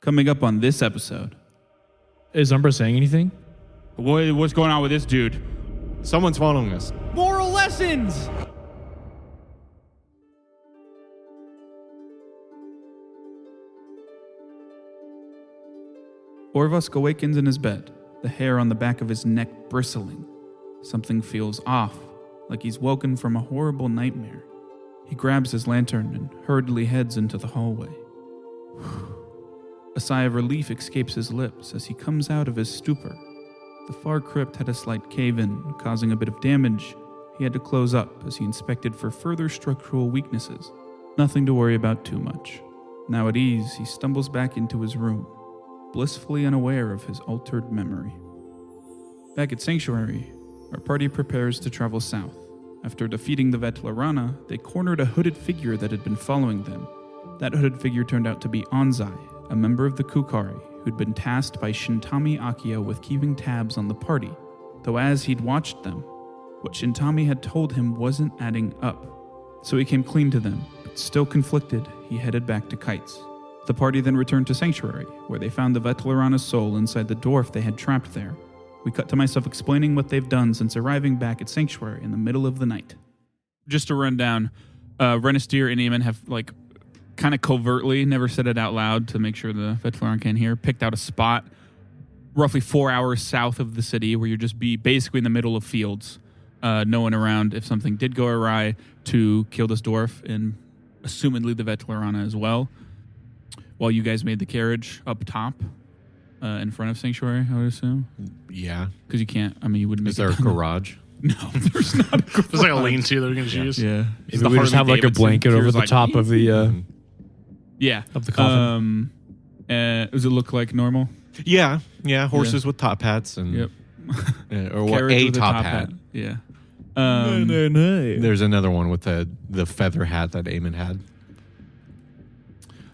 Coming up on this episode. Is Umbra saying anything? What's going on with this dude? Someone's following us. Moral lessons! Orvusk awakens in his bed, the hair on the back of his neck bristling. Something feels off, like he's woken from a horrible nightmare. He grabs his lantern and hurriedly heads into the hallway. A sigh of relief escapes his lips as he comes out of his stupor. The far crypt had a slight cave-in, causing a bit of damage. He had to close up as he inspected for further structural weaknesses. Nothing to worry about too much. Now at ease, he stumbles back into his room, blissfully unaware of his altered memory. Back at Sanctuary, our party prepares to travel south. After defeating the Vetalarana, they cornered a hooded figure that had been following them. That hooded figure turned out to be Anzai, a member of the Kukari, who'd been tasked by Shintami Akio with keeping tabs on the party, though as he'd watched them, what Shintami had told him wasn't adding up. So he came clean to them, but still conflicted, he headed back to Kites. The party then returned to Sanctuary, where they found the Vetalarana's soul inside the dwarf they had trapped there. We cut to myself explaining what they've done since arriving back at Sanctuary in the middle of the night. Just to run down, Renisteer and Eamon have, kind of covertly, never said it out loud to make sure the Vetalarana can't hear, picked out a spot roughly 4 hours south of the city where you'd just be basically in the middle of fields, no one around if something did go awry, to kill this dwarf and assumedly the Vetalarana as well. While you guys made the carriage up top in front of Sanctuary, I would assume. Yeah. Because you can't, you wouldn't make Is there a garage? No, there's not a garage. There's like a lean-to that we can use. Yeah. Maybe we just have like a blanket over the top of the of the coffin. Does it look like normal? Yeah. Horses with top hats and Yep. or what, Carriage a with top hat. Yeah. There's another one with the feather hat that Eamon had.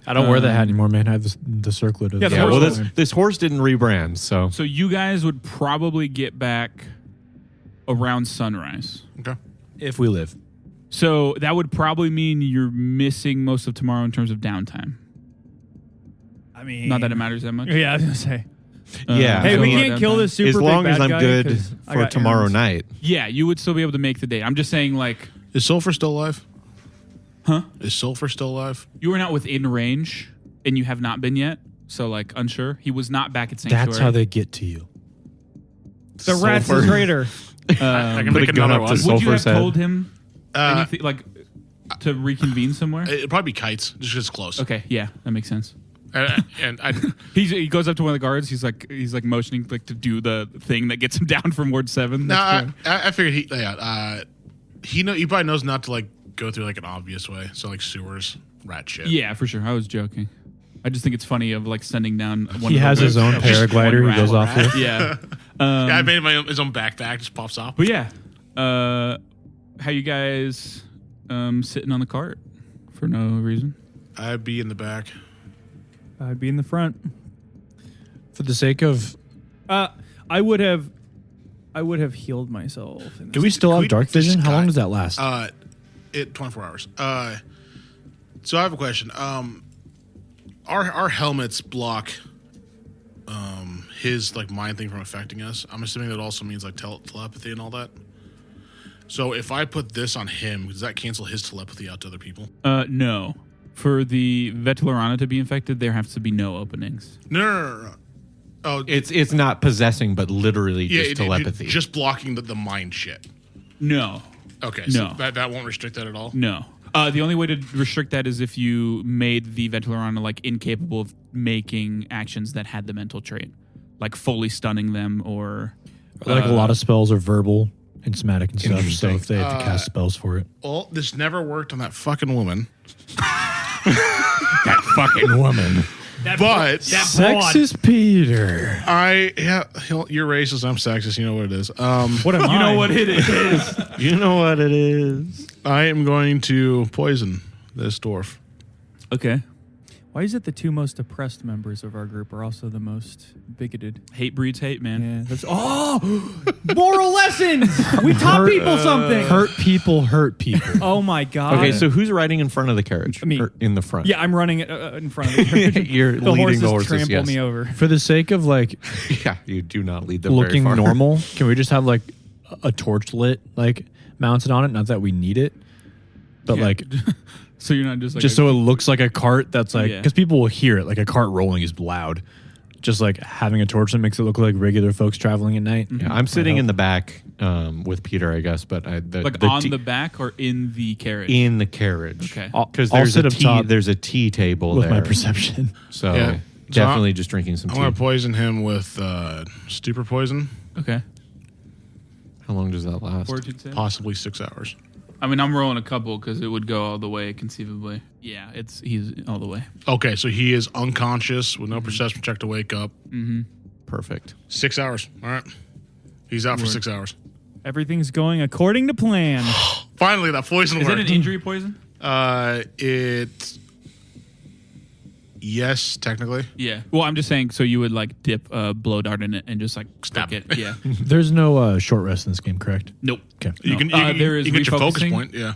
I don't wear that hat anymore, man. I have the circlet of this horse didn't rebrand, so So you guys would probably get back around sunrise. Okay. if we live. So that would probably mean you're missing most of tomorrow in terms of downtime. I mean, Not that it matters that much. Yeah, I was gonna say. yeah. Hey, I we mean, can't kill this super as long big as bad I'm guy good 'cause I for got tomorrow errands. night. Yeah, you would still be able to make the date. I'm just saying, Is Sulfur still alive? Huh? Is Sulfur still alive? You were not within range, and you have not been yet. So, unsure. He was not back at Sanctuary. That's how they get to you. The rat's the traitor. I can put make a gun another up one. to Would you Sulfur's have head. told him anything, to reconvene somewhere? It'd probably be Kites, just 'cause it's close. Okay, yeah, that makes sense. And I, He goes up to one of the guards. He's motioning to do the thing that gets him down from Ward 7. no, That's I figured he probably knows not to go through an obvious way. So sewers, rat shit. yeah, for sure. I was joking. I just think it's funny of sending down one. He of has the- his own just paraglider one he goes rat. off with. Yeah. Yeah, I made his own backpack, just pops off. But yeah, how you guys sitting on the cart for no reason? I'd be in the back. I'd be in the front. For the sake of... I would have healed myself. Do we still have dark vision? How long does that last? 24 hours. So I have a question. Our helmets block his mind thing from affecting us. I'm assuming that also means telepathy and all that. So if I put this on him, does that cancel his telepathy out to other people? No. For the Vetalarana to be infected, there have to be no openings. No. Oh, It's not possessing, but literally just telepathy. Just blocking the mind shit. No. Okay, No. so that won't restrict that at all? No. The only way to restrict that is if you made the Vetalarana incapable of making actions that had the mental trait, fully stunning them or a lot of spells are verbal and somatic and stuff, so Interesting. if they have to cast spells for it. Well, this never worked on that fucking woman. that fucking woman. But Sexist Peter. you're racist, I'm sexist, you know what it is. What am I? you know what it is. You know what it is. I am going to poison this dwarf. Okay. Why is it the two most oppressed members of our group are also the most bigoted? Hate breeds hate, man. Yeah, that's moral lessons. We taught people something. Hurt people hurt people. Oh my god. Okay, so who's riding in front of the carriage? Me. Or in the front? Yeah, I'm running in front of the carriage. You're the leading horses the horses, trample yes. me over. For the sake of like Yeah, you do not lead them looking very far. normal, can we just have like a torch lit like mounted on it? Not that we need it, but Yeah. like So you're not just like just so it looks like a cart that's like Yeah. because people will hear it like a cart rolling is loud. Just like having a torch that makes it look like regular folks traveling at night. Yeah, I'm sitting in the back with Peter, I guess, but the back or in the carriage. in the carriage. Okay. Because I'll there's sit a up tea. top There's a tea table with there. my perception. So Yeah. definitely just drinking some I'm tea. going to poison him with stupor poison, Okay. How long does that last? Fortitude save? possibly 6 hours. I mean, I'm rolling a couple because it would go all the way conceivably. Yeah, he's all the way. Okay, so he is unconscious with no perception check to wake up. Perfect. 6 hours. All right. He's out for 6 hours. Everything's going according to plan. Finally, that poison Is that worked. an injury poison? Yes, technically. Yeah. Well, I'm just saying. So you would like dip a blow dart in it and just like Stab stick it. Yeah. There's no short rest in this game, correct? Nope. Okay. You No. can, There is you get your focus refocusing. point. Yeah.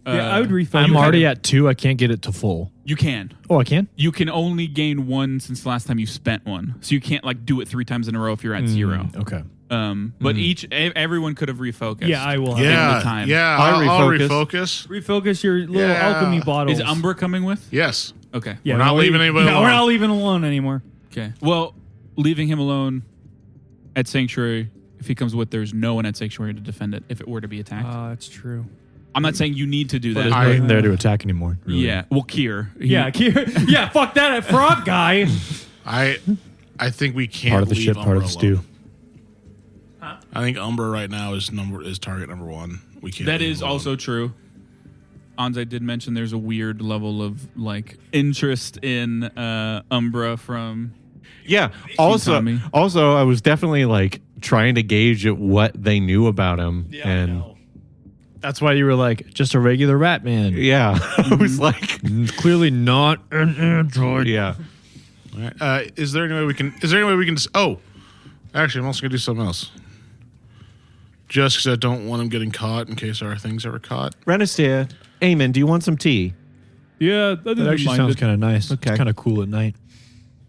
Yeah, I would refocus. I'm already at 2. I can't get it to full. You can. Oh, I can? You can only gain 1 since the last time you spent 1. So you can't like do it 3 times in a row if you're at 0. Okay. But everyone could have refocused. Yeah, I will. Have Yeah. the time. Yeah. I'll I'll refocus. refocus. refocus your little Yeah. alchemy bottles. Is Umbra coming with? Yes. Okay. Yeah, We're not leaving anybody No, alone. we're not leaving alone anymore. Okay. Well, leaving him alone at Sanctuary, if he comes with, there's no one at Sanctuary to defend it if it were to be attacked. That's true. I'm not saying you need to do But that. there's nothing there to attack anymore. Really. Yeah. Well, Kier. Yeah, fuck that frog guy. I think we can't Part of the leave ship, part of Umbra the stew. alone. I think Umbra right now is target number 1. We can't. That leave is him alone. also true. Anzai did mention there's a weird level of like interest in Umbra from. Yeah. Also, Shinigami. I was definitely like trying to gauge at what they knew about him, and That's why you were like, just a regular rat man. yeah, I was like, Clearly not an android. yeah. All right. Is there any way we can? Oh, actually, I'm also gonna do something else. Just because I don't want him getting caught in case our things ever caught. Renistia, Eamon, do you want some tea? Yeah, that That actually sounds kind of nice. Okay. It's kind of cool at night.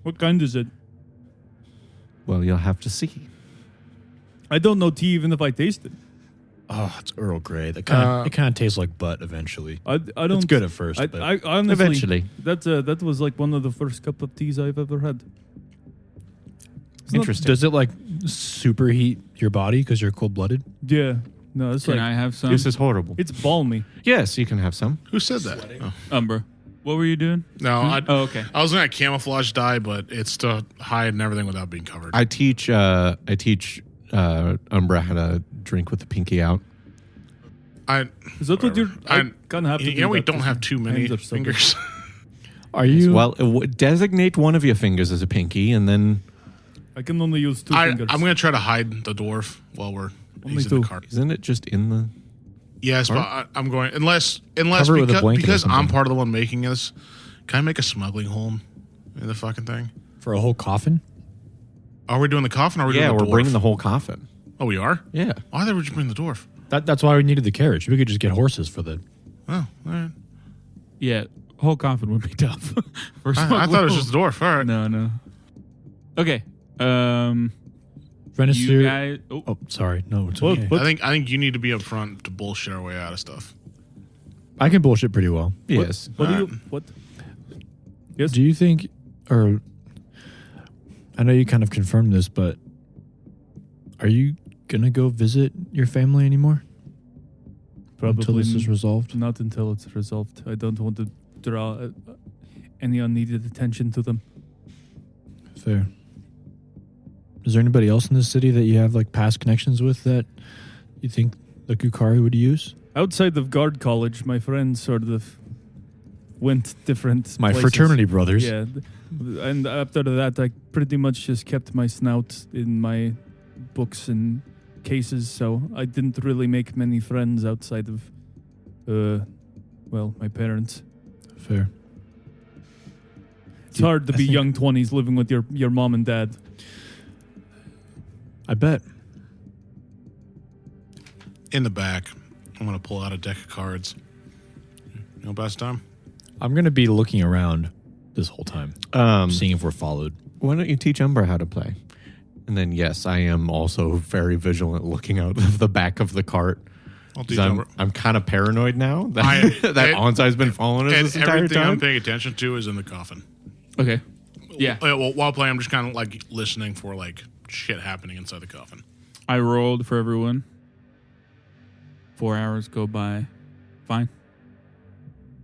What kind is it? Well, you'll have to see. I don't know tea even if I taste it. Oh, it's Earl Grey. That kind of it kind of tastes like butt eventually. I don't. It's good at first, I but honestly, Eventually. that was like one of the first cup of teas I've ever had. It's not- Interesting. does it like superheat your body because you're cold blooded? Yeah, no, it's Can like I have some? This is horrible. it's balmy. Yes, you can have some. Who said that? Oh. Umbra. What were you doing? No, Oh, okay. I was gonna camouflage dye, but it's to hide and everything without being covered. I teach Umbra how to drink with the pinky out. Is that what you're? I I'm- can't have to. You do know, we that don't 'cause have my too many hands are so big. fingers. Are you? Well, designate one of your fingers as a pinky, and then I can only use 2 I'm fingers. gonna try to hide the dwarf while Only he's in 2. the cart. isn't it just in the? Yes, but I'm going unless Cover it with a blanket or because I'm something. part of the one making this. Can I make a smuggling hole in the fucking thing? for a whole coffin? Are we doing the coffin? Or are we Yeah, doing the we're dwarf? bringing the whole coffin. Oh, we are. Yeah. Oh, I thought we were just bringing the dwarf. That's why we needed the carriage. We could just get horses for the. Oh, all right. Yeah, whole coffin would be tough. I thought it was just the dwarf. All right. No. Okay. You Renistir. guys. Oh, Oh, sorry. No, it's What- okay. what- I think you need to be up front to bullshit our way out of stuff. I can bullshit pretty well. Yes. What do you? What? Yes. Do you think, or I know you kind of confirmed this, but are you gonna go visit your family anymore until Probably this is resolved? not until it's resolved. I don't want to draw any unneeded attention to them. Fair. Is there anybody else in this city that you have like past connections with that you think the Kukari would use? Outside of guard college, my friends sort of went different. My places. fraternity brothers. Yeah, and after that, I pretty much just kept my snout in my books and cases. So I didn't really make many friends outside of, my parents. Fair. It's hard to I be think- young 20s living with your mom and dad. I bet. In the back, I'm going to pull out a deck of cards. You know, best time? I'm going to be looking around this whole time, seeing if we're followed. Why don't you teach Umbra how to play? And then, yes, I am also very vigilant looking out of the back of the cart. I'll 'Cause teach Umbra. I'm kind of paranoid now that, that Onsai's been following us And this entire everything I'm time. paying attention to is in the coffin. Okay. Yeah. Well, while playing, I'm just kind of like listening for like shit happening inside the coffin. I rolled for everyone. 4 hours go by. Fine.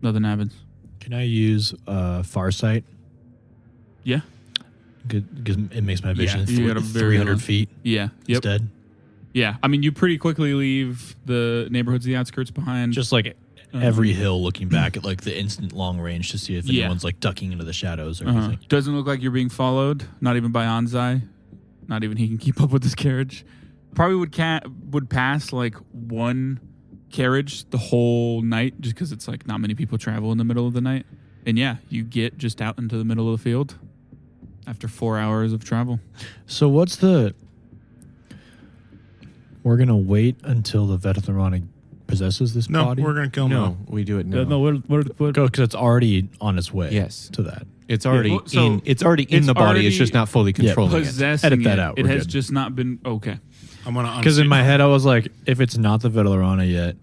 Nothing happens. Can I use Farsight? Yeah. Because it makes my vision you got a very 300 long- feet Yeah. Yep. instead. Yeah. I mean, you pretty quickly leave the neighborhoods, the outskirts behind. Just like every hill, looking back at like the instant long range to see if Yeah. anyone's like ducking into the shadows or Uh-huh. anything. Doesn't look like you're being followed. Not even by Anzai. Not even he can keep up with this carriage. Probably would pass like one carriage the whole night just because it's like not many people travel in the middle of the night. And yeah, you get just out into the middle of the field after 4 hours of travel. So what's the... We're going to wait until the Vetalarana possesses this No, body? we're going to kill him now. No, we do it now. No, we're Because it's already on its way Yes. to that. It's already well, so in. It's already in it's the body. already It's just not fully controlling it. Possessing Edit that it. out, It we're has good. just not been... Okay. I'm going to Because in my head, I was like, if it's not the Vetalarana yet,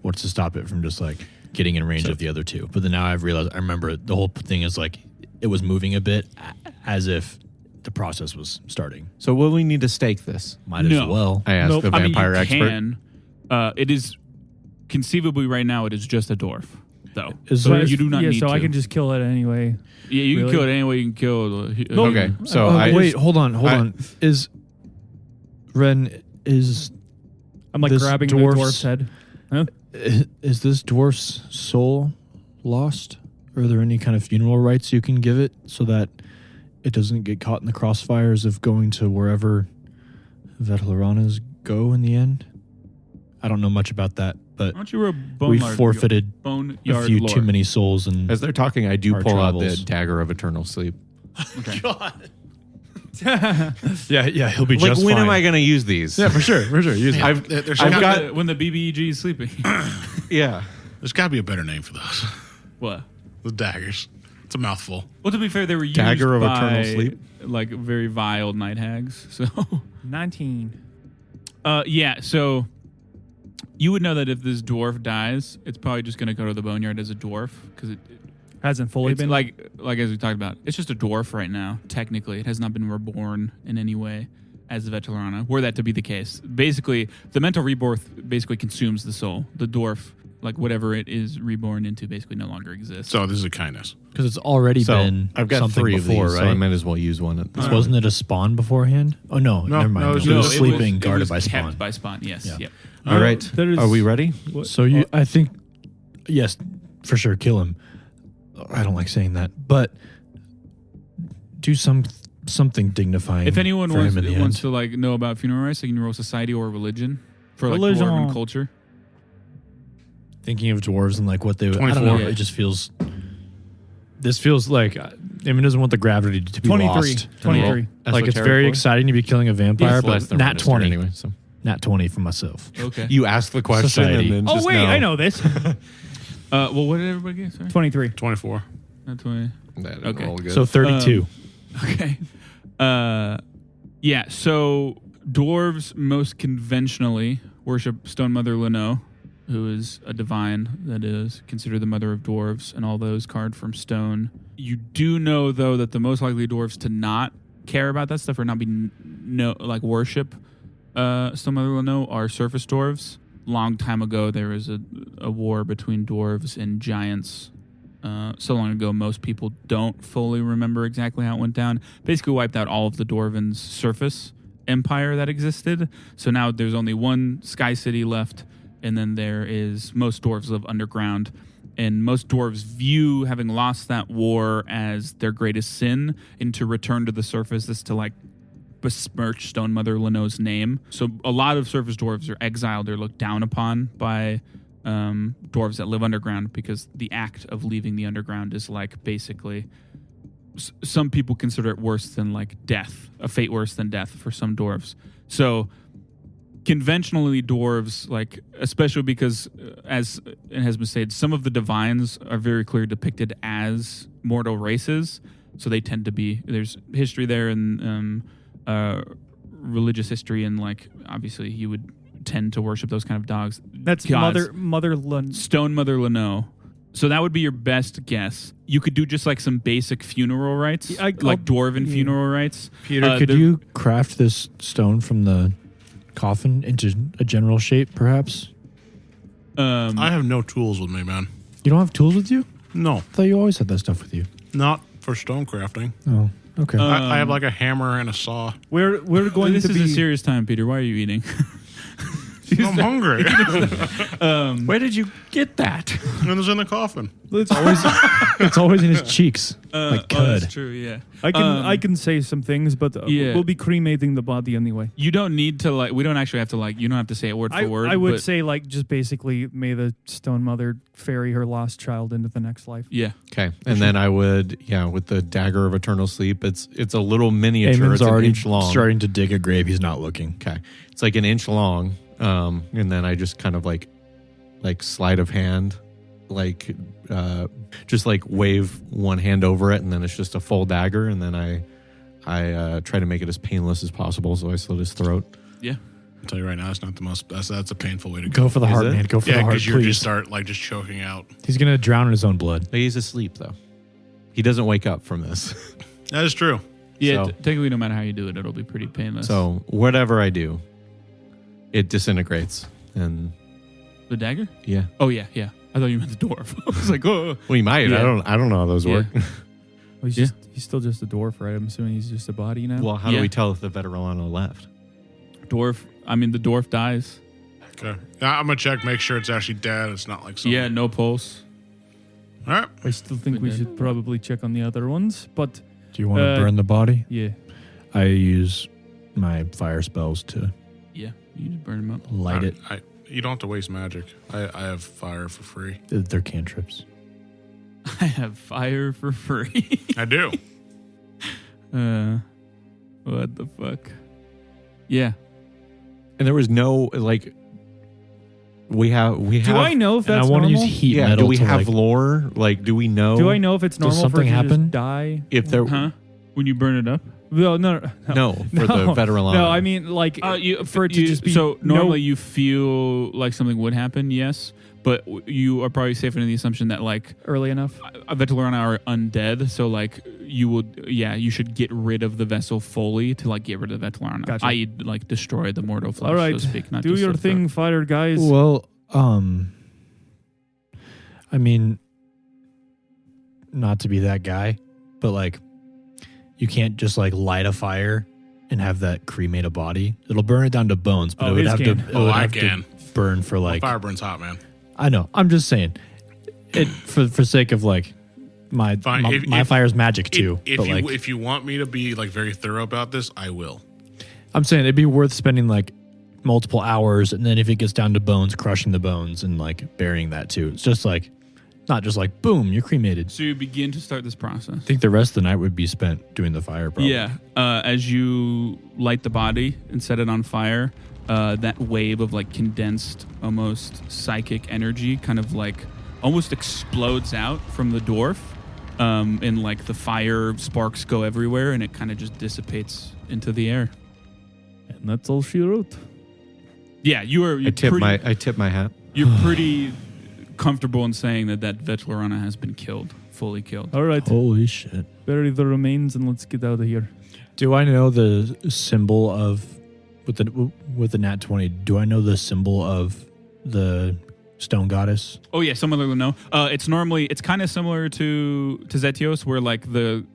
what's to stop it from just like getting in range of the other two? But then now I've realized, I remember the whole thing is like, it was moving a bit as if the process was starting. So will we need to stake this? Might as No. well. I asked Nope. the vampire I mean, you expert. can. It is conceivably right now. It is just a dwarf, though. Is So there- you do not need so to. I can just kill it anyway. Yeah, you Really? can kill it any way you can kill. Okay, so Oh, I wait, hold on. Is Ren is I'm like This grabbing the dwarf's- dwarf's head. Huh? is this dwarf's soul lost? Are there any kind of funeral rites you can give it so that it doesn't get caught in the crossfires of going to wherever Vetalaranas go in the end? I don't know much about that, but Why don't you roll we forfeited boneyard a few lore. too many souls and as they're talking, I do Our pull out travels. the dagger of eternal sleep. Okay. yeah, he'll be Like, just when fine. am I going to use these? Yeah, for sure. Use it. There's I've got got- when the BBEG is sleeping. Yeah. there's got to be a better name for those. What? The daggers. It's a mouthful. Well, to be fair, they were used Dagger of by, eternal sleep? like very vile night hags. So, 19. yeah. So you would know that if this dwarf dies, it's probably just going to go to the boneyard as a dwarf because Hasn't fully it's been. like as we talked about, it's just a dwarf right now. Technically, it has not been reborn in any way as the Vetalarana. Were that to be the case, basically, the mental rebirth basically consumes the soul. The dwarf, like whatever it is reborn into, basically no longer exists. So this is a kindness. Because it's already So been I've got something 3 before, of these, right? so I might as well use one. At this This wasn't it a spawn beforehand? Oh no, No, never mind. no, it was it was just- sleeping it guarded was by kept spawn. by spawn. Yes. Yeah. Yep. All right. there is- Are we ready? So you, I think, yes, for sure, kill him. I don't like saying that, but do something dignifying. If anyone for wants, him in the wants end. to like know about funeral rites, they can roll society or religion for like Religion. dwarven culture. Thinking of dwarves and like what they would, I don't 24. know. It just feels. This feels like it doesn't want the gravity to be 23. lost. 23. Like it's Esoteric very lore? exciting to be killing a vampire, It's less but than not Minister 20. anyway. So Not 20 for myself. Okay. you ask the question Society. and then Oh, just wait, know. I know this. Well, what did everybody get? Sorry. 23. 24. Not 20. That didn't Okay. roll good. So 32. Okay. Yeah. So dwarves most conventionally worship Stone Mother Leno, who is a divine that is considered the mother of dwarves, and all those carved from stone. You do know though that the most likely dwarves to not care about that stuff or not be worship Stone Mother Leno are surface dwarves. Long time ago, there was a war between dwarves and giants. So long ago, most people don't fully remember exactly how it went down. Basically wiped out all of the Dwarven's surface empire that existed. So now there's only one sky city left, and then there is most dwarves live underground. And most dwarves view having lost that war as their greatest sin, and to return to the surface is to like besmirch Stone Mother Leno's name. So a lot of surface dwarves are exiled or looked down upon by dwarves that live underground because the act of leaving the underground is like basically some people consider it worse than like death, a fate worse than death for some dwarves. So conventionally dwarves, like, especially because as it has been said, some of the divines are very clearly depicted as mortal races. So they tend to be, there's history there and religious history, and like obviously you would tend to worship those kind of dogs. That's gods. Mother Lun. Stone Mother Lano. So that would be your best guess. You could do just like some basic funeral rites, like dwarven funeral rites. Peter, could you craft this stone from the coffin into a general shape, perhaps? I have no tools with me, man. You don't have tools with you? No, I thought you always had that stuff with you. not for stone crafting. Oh, okay. I have like a hammer and a saw. We're going this to is be a serious time, Peter. Why are you eating? I'm hungry. Where did you get that? It was in the coffin. It's always in his cheeks, like cud. That's true. Yeah. I can say some things, but Yeah. we'll be cremating the body anyway. You don't need to like. We don't actually have to like. You don't have to say it word for word. I would but- say like just basically may the Stone Mother ferry her lost child into the next life. Yeah. Okay, and then I would, with the dagger of eternal sleep. It's a little miniature. Eamon's It's an already inch long. starting to dig a grave. He's not looking. Okay, it's like an inch long, and then I just kind of like sleight of hand, just like wave one hand over it, and then it's just a full dagger, and then I try to make it as painless as possible, so I slit his throat. Yeah. I'll tell you right now, it's not the most. That's a painful way to go. Go for the heart, it? man. Go for the Yeah, heart, because you please. just start like just choking out. He's gonna drown in his own blood. He's asleep though. He doesn't wake up from this. That is true. Yeah. So- Technically, no matter how you do it, it'll be pretty painless. So whatever I do, it disintegrates, and the dagger? yeah. Oh yeah, yeah. I thought you meant the dwarf. I was like, oh. Well, you might. Yeah. I don't know how those Yeah. work. Well, he's still just a dwarf, right? I'm assuming he's just a body now. Well, how Yeah. do we tell if the Vetalarana left? Dwarf. I mean, the dwarf dies. Okay. I'm gonna check, make sure it's actually dead. It's not like something. Yeah, no pulse. All right. I still think we should probably check on the other ones, but Do you want to burn the body? yeah. I use my fire spells to Yeah, you just burn him up. light it. You don't have to waste magic. I have fire for free. They're cantrips. I have fire for free. I do. What the fuck? Yeah. And there was no we have. Do I know if And I that's want to normal? use heat Yeah. metal. Do we to, have like, lore? Like, do we know? Do I know if it's normal for something it to happen? just die? if there? Huh? When you burn it up? No, no. No, for the Vetalarana. No, I mean like for it to just be so normally you feel like something would happen, yes, but you are probably safe in the assumption that like early enough. Vetalarana are undead, so like you should get rid of the vessel fully to like get rid of the Vetalarana, Gotcha. i.e. like destroy the mortal flesh, All right, so to speak. Not do just your the thing, fire guys. Well, I mean, not to be that guy, but like, you can't just like light a fire and have that cremate a body. It'll burn it down to bones, but Oh, it would his have can. to. It Oh, would I have can. to burn for like. Fire burns hot, man. I know. I'm just saying, it for sake of like my Fine. my fire's magic too. If but you like, if you want me to be like very thorough about this, I will. I'm saying it'd be worth spending like multiple hours, and then if it gets down to bones, crushing the bones and like burying that too. It's just like, not just like boom, you're cremated. So you begin to start this process. I think the rest of the night would be spent doing the fire. Probably. Yeah, as you light the body and set it on fire, that wave of like condensed, almost psychic energy kind of like almost explodes out from the dwarf, and like the fire sparks go everywhere, and it kind of just dissipates into the air. And that's all she wrote. Yeah, I tip my hat. You're pretty comfortable in saying that Vetalarana has been killed, fully killed. All right, Holy shit. bury the remains and let's get out of here. Do I know the symbol of with the nat 20? Do I know the symbol of the stone goddess? Oh yeah, some other know. It's kind of similar to Zetios, where like the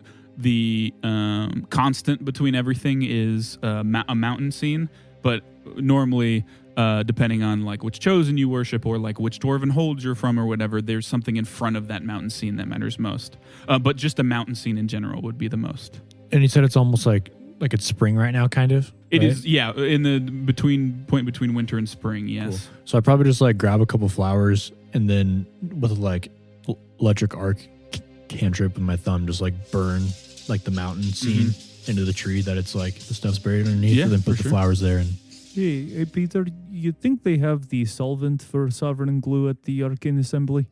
constant between everything is a mountain scene, but normally depending on like which chosen you worship or like which dwarven hold you're from or whatever, there's something in front of that mountain scene that matters most. But just a mountain scene in general would be the most. And you said it's almost like it's spring right now, kind of. It right? is, yeah, in the point between winter and spring. Yes. Cool. So I probably just like grab a couple flowers and then with like electric arc cantrip with my thumb, just like burn like the mountain scene into the tree that it's like the stuff's buried underneath, Yeah, and then put for the sure. flowers there. And Hey, Peter, you think they have the solvent for sovereign glue at the Arcane Assembly?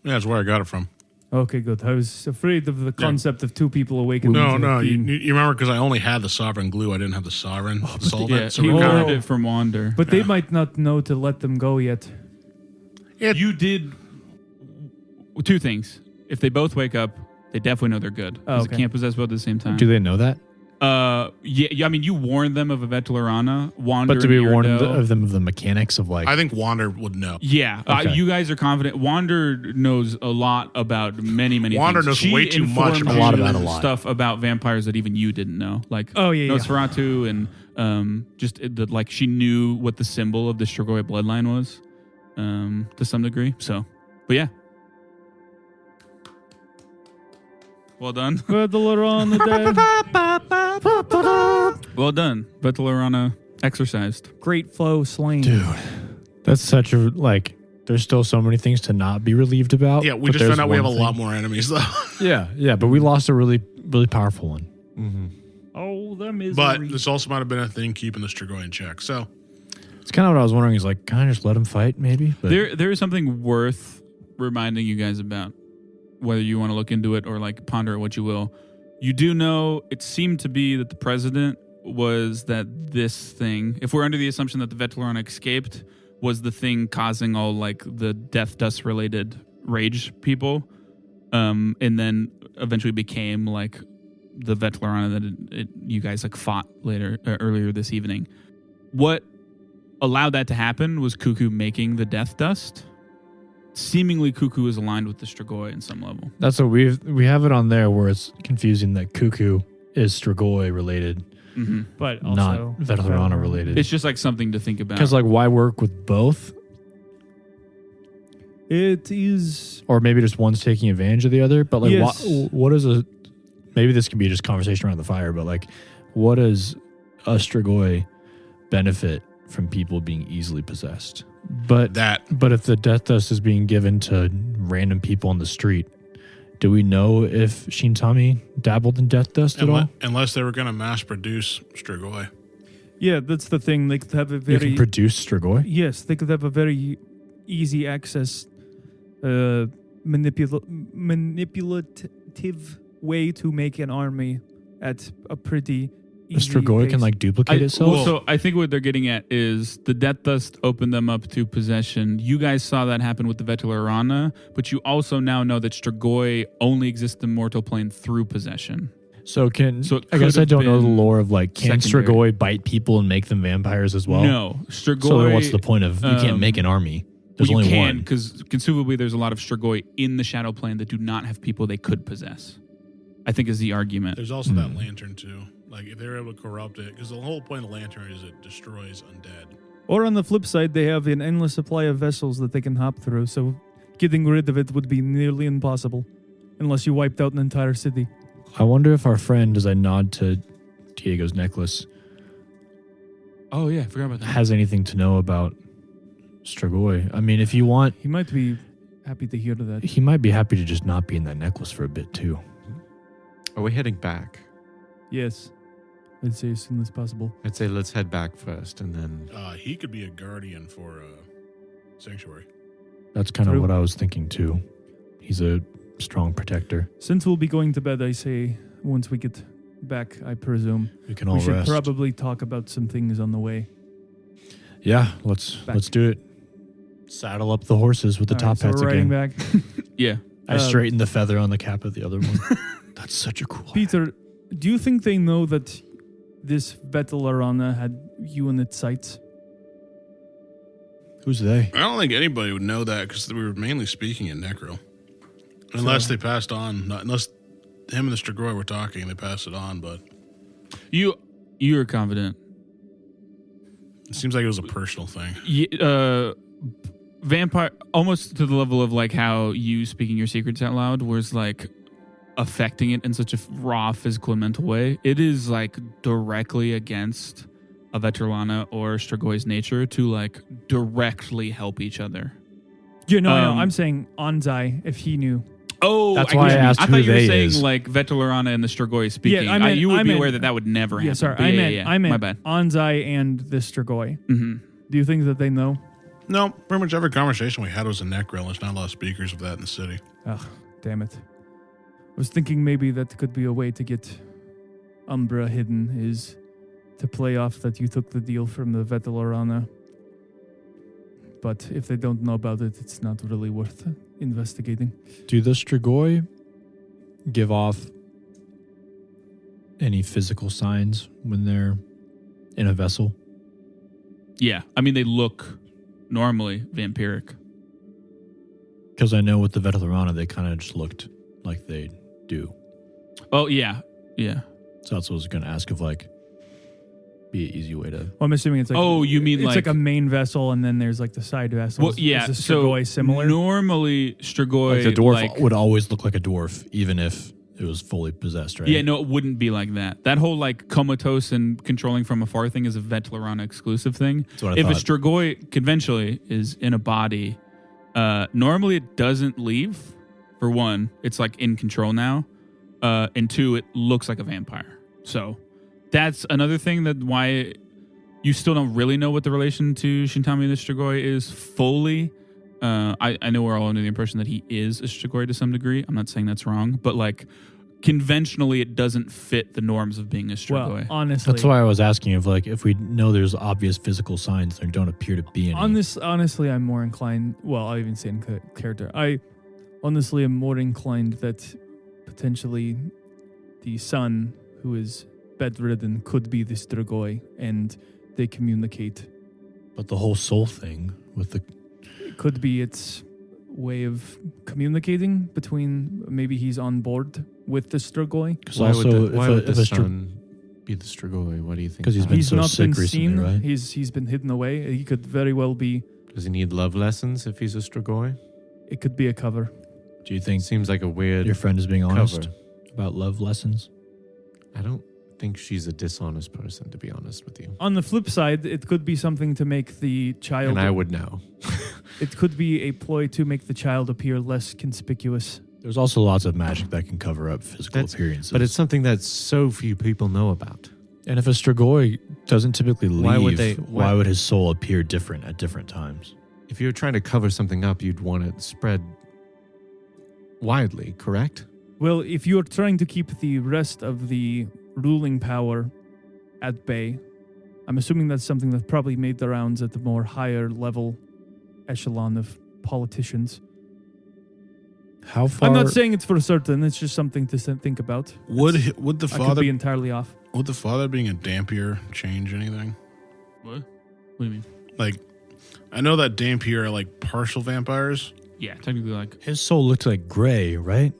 Yeah, that's where I got it from. Okay, good. I was afraid of the concept of two people awakened. No, into a no. You fiend. remember because I only had the sovereign glue. I didn't have the sovereign solvent. Yeah, so he we ordered kinda, it from Wander. But they might not know to let them go yet. You did two things. If they both wake up, they definitely know they're good. Oh, Because okay. it can't possess both at the same time. do they know that? Yeah, I mean, you warned them of a Vetalarana, Wander, But to be and warned Yrdo. of them of the mechanics of like I think Wander would know. Yeah, Okay. you guys are confident. Wander knows a lot about many Wander things. knows She way too much informed about A lot you about a lot. stuff about vampires that even you didn't know. Like Oh, yeah, yeah. Nosferatu and like she knew what the symbol of the Strigoi bloodline was to some degree. So, but yeah. Well done. Vetalarana dead. Well done. Vetalarana exercised. Great flow slain. dude, that's such a like. There's still so many things to not be relieved about. Yeah, we but just there's found out we have a one lot thing. more enemies though. Yeah, but we lost a really powerful one. Mm-hmm. Oh, the misery. But this also might have been a thing keeping the Strigoi in check. So It's kind of what I was wondering. Is like, can I just let him fight? Maybe. But There is something worth reminding you guys about, whether you want to look into it or like ponder what you will. You do know it seemed to be that the president was that this thing, if we're under the assumption that the Vetalarana escaped, was the thing causing all like the death dust related rage people, and then eventually became like the Vetalarana that you guys like fought earlier this evening. What allowed that to happen was Cuckoo making the death dust. Seemingly, Cuckoo is aligned with the Strigoi in some level. that's what we have it on there where it's confusing that Cuckoo is Strigoi related, but also not Vetalarana related. It's just like something to think about. Because like, why work with both? It is. Or maybe just one's taking advantage of the other. But like, Yes. what is a? Maybe this can be just conversation around the fire. But like, what does a Strigoi benefit from people being easily possessed? But if the death dust is being given to random people on the street, do we know if Shintami dabbled in death dust at all? unless they were going to mass produce Strigoi. Yeah, that's the thing. They could have a You very. can produce Strigoi. Yes, they could have a very easy access, manipulative way to make an army at a pretty A easy Strigoi pace. can like duplicate itself. So I think what they're getting at is the death dust opened them up to possession. You guys saw that happen with the Vetalarana, but you also now know that Strigoi only exist in mortal plane through possession. So So it I guess could I don't know the have been lore of like, can secondary. Strigoi bite people and make them vampires as well? No, Strigoi. So then what's the point of you can't make an army? There's Well, you only can, one. because conceivably there's a lot of Strigoi in the Shadow Plane that do not have people they could possess. I think is the argument. There's also that lantern too. Like if they're able to corrupt it, because the whole point of the lantern is it destroys undead. Or on the flip side, they have an endless supply of vessels that they can hop through. So getting rid of it would be nearly impossible, unless you wiped out an entire city. I wonder if our friend, as I nod to Diego's necklace, Oh yeah, I forgot about that. has anything to know about Strigoi. I mean, if you want, He might be happy to hear that. he might be happy to just not be in that necklace for a bit too. Are we heading back? Yes, I'd say as soon as possible. I'd say let's head back first, and then He could be a guardian for Sanctuary. That's kind of True. what I was thinking too. He's a strong protector. Since we'll be going to bed, I say once we get back, I presume We can all we should rest. probably talk about some things on the way. Yeah, let's do it. Saddle up the horses with the All top right, so hats we're riding again. back. Yeah. I straightened the feather on the cap of the other one. That's such a cool. Peter, do you think they know that this Vetalarana had you in its sights? Who's they? I don't think anybody would know that because we were mainly speaking in Necro. Unless they passed on, unless him and the Strigoi were talking, they passed it on. But You're confident. it seems like it was a personal thing. Vampire, almost to the level of like how you speaking your secrets out loud was like affecting it in such a raw physical and mental way. It is like directly against a Vetalarana or Stragoi's nature to like directly help each other. Yeah, no, I'm saying Anzai, if he knew. Oh, That's I why get I what you mean. asked I who thought you were they saying is. like Vetalarana and the Strigoi speaking. I meant- you would I be meant- aware that would never happen. Yeah, sorry. But I meant My bad. Anzai and the Strigoi. hmm Do you think that they know? No, pretty much every conversation we had was a Necro. There's not a lot of speakers of that in the city. Ugh, damn it. I was thinking maybe that could be a way to get Umbra hidden, is to play off that you took the deal from the Vetalarana. But if they don't know about it, it's not really worth investigating. Do the Strigoi give off any physical signs when they're in a vessel? Yeah, I mean they look normally vampiric. Because I know with the Vetalarana, they kind of just looked like they do. Oh yeah. So that's what I was going to ask, if like, be an easy way to... Well, I'm assuming it's like... Oh, you mean it's like like a main vessel and then there's like the side vessels. Well, yeah. Is the So Strigoi similar? normally Strigoi, Like the dwarf like- would always look like a dwarf, even if it was fully possessed, right? Yeah, no, it wouldn't be like that. That whole like comatose and controlling from afar thing is a Vetalarana exclusive thing. That's what I If a thought. Strigoi conventionally is in a body, normally it doesn't leave. For one, it's like in control now, and two, it looks like a vampire. So that's another thing that why you still don't really know what the relation to Shintami the Strigoi is fully. I know we're all under the impression that he is a Strigoi to some degree. I'm not saying that's wrong, but like conventionally, it doesn't fit the norms of being a Strigoi. Well, honestly... That's why I was asking if like, if we know there's obvious physical signs, there don't appear to be any. Honestly, I'm more inclined... Well, I'll even say in character. I honestly am more inclined that potentially the son, who is bedridden, could be the Strigoi, and they communicate. But the whole soul thing with the... It could be its way of communicating between... Maybe he's on board with the Strigoi. Because Why also, would if the a son be the Strigoi? What do you think? 'Cause he's that been is? He's so not sick been recently, seen. right? He's been hidden away. He could very well be... Does he need love lessons if he's a Strigoi? It could be a cover. Do you think Seems like a weird your friend is being honest cover. about love lessons? I don't think she's a dishonest person, to be honest with you. On the flip side, it could be something to make the child... And I would know. It could be a ploy to make the child appear less conspicuous. There's also lots of magic that can cover up physical appearances. But it's something that so few people know about. And if a Strigoi doesn't typically leave, Why why would his soul appear different at different times? If you're trying to cover something up, you'd want it spread widely, correct? Well, if you're trying to keep the rest of the ruling power at bay, I'm assuming that's something that probably made the rounds at the more higher level echelon of politicians. How far? I'm not saying it's for certain. It's just something to think about. Would the I could father be entirely off. would the father being a Dampier change anything? What? What do you mean? Like, I know that Dampier are like partial vampires. Yeah, technically, like His soul looked like gray, right?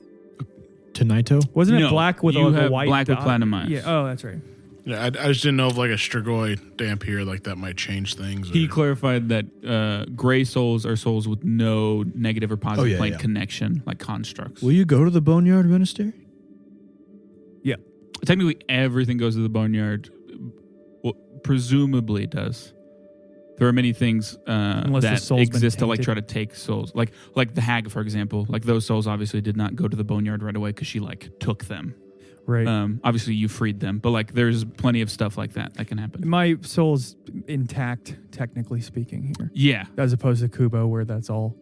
To Naito? Wasn't it No, black with you a have white black with dot? platinum eyes. Yeah. Oh, that's right. Yeah, I just didn't know if like a Strigoi Dampier like that might change things. he or- clarified that gray souls are souls with no negative or positive yeah, plane yeah. connection, like constructs. Will you go to the Boneyard Ministry? Technically, everything goes to the boneyard. Well, presumably, it does. There are many things Unless the that soul's been exist to like tainted. try to take souls, like the hag, for example. Like those souls obviously did not go to the boneyard right away because she like took them. Right. Obviously, you freed them, but like there's plenty of stuff like that can happen. My soul's intact, technically speaking, here, Yeah, as opposed to Kubo, where that's all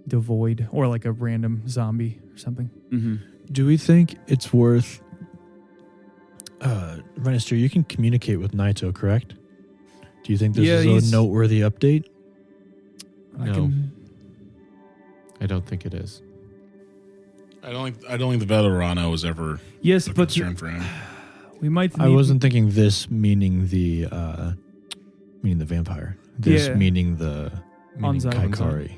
devoid, or like a random zombie or something. mm-hmm. Do we think it's worth... Renister, you can communicate with Naito, correct? Do you think this Yeah, is he's- a noteworthy update? No. I don't think it is. I don't think the Vetalarana was ever Yes, a but concern for him. we might. I need- wasn't thinking this meaning the vampire. This Yeah. meaning the Meaning Anzai. Kaikari.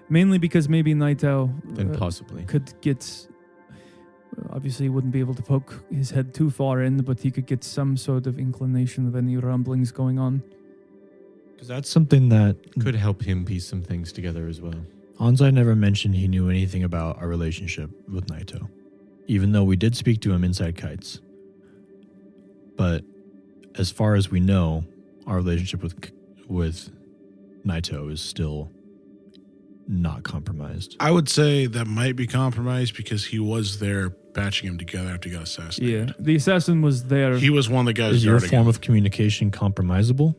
mainly because maybe Naito Then possibly. could get. Obviously, he wouldn't be able to poke his head too far in, but he could get some sort of inclination of any rumblings going on. Because that's something that Could help him piece some things together as well. Anzai never mentioned he knew anything about our relationship with Naito, even though we did speak to him inside Kites. But as far as we know, our relationship with Naito is still not compromised. I would say that might be compromised because he was there patching him together after he got assassinated. Yeah, the assassin was there. He was one of the guys Is your guarding form him. of communication compromisable?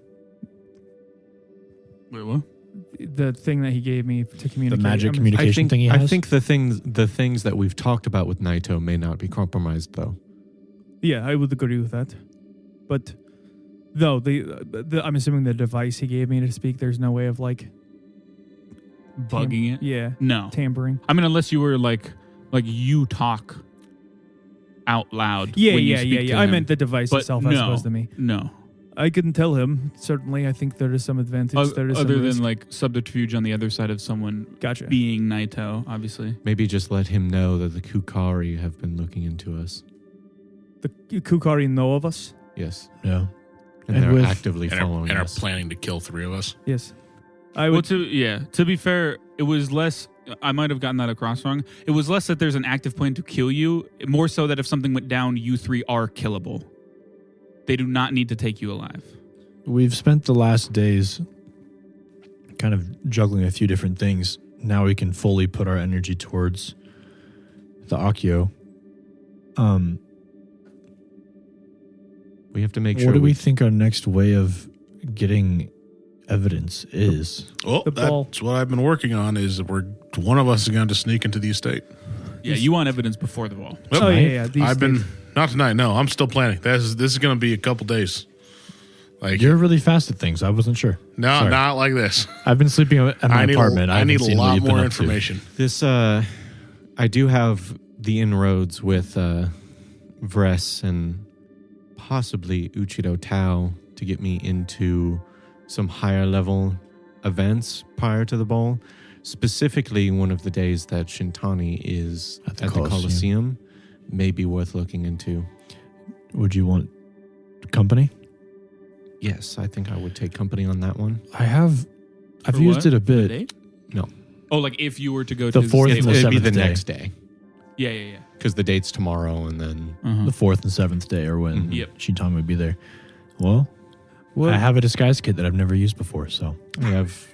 Wait, what? The thing that he gave me to communicate. The magic I mean, communication thing he has? I think the things that we've talked about with Naito may not be compromised, though. Yeah, I would agree with that. But no, I'm assuming the device he gave me to speak, there's no way of like Bugging it? Yeah, No. tampering. I mean, unless you were like you talk out loud. Yeah, when you yeah, speak yeah, to yeah. I him. meant the device But itself no, as opposed to me. No. I can tell him. Certainly, I think there is some advantage. There is Other some than risk. like subterfuge on the other side of someone Gotcha. being Naito, obviously. Maybe just let him know that the Kukari have been looking into us. The Kukari know of us. Yes. Yeah. And, And they're with- actively following and are us. planning to kill 3 of us. Yes. I Well, would. to be fair, it was less. I might have gotten that across wrong. It was less that there's an active plan to kill you, more so that if something went down, you 3 are killable. They do not need to take you alive. We've spent the last days kind of juggling a few different things. Now we can fully put our energy towards the Akio. We have to make sure. What do we think our next way of getting evidence is? Well, The ball. that's what I've been working on. Is one of us is going to sneak into the estate. Yeah, you want evidence before the ball. Well, Oh yeah. These I've been days. not tonight. No, I'm still planning. This is going to be a couple days. Like You're really fast at things. I wasn't sure. no, Sorry. not like this. I've been sleeping at my apartment. I haven't need a seen what lot you've been more up to. information. This, I do have the inroads with Vress and possibly Uchido Tao to get me into some higher level events prior to the ball. Specifically, one of the days that Shintani is At the at the Colosseum may be worth looking into. Would you want company? Yes, I think I would take company on that one. I've For used what? it a The bit. date? No. Oh, like if you were to go The to fourth state and the level. It'd be the seventh day. next day Yeah, yeah, because the date's tomorrow, and then yeah. The 4th and 7th day, or when Mhm. Yep. Shintami would be there. Well, Well, I have a disguise kit that I've never used before, so we have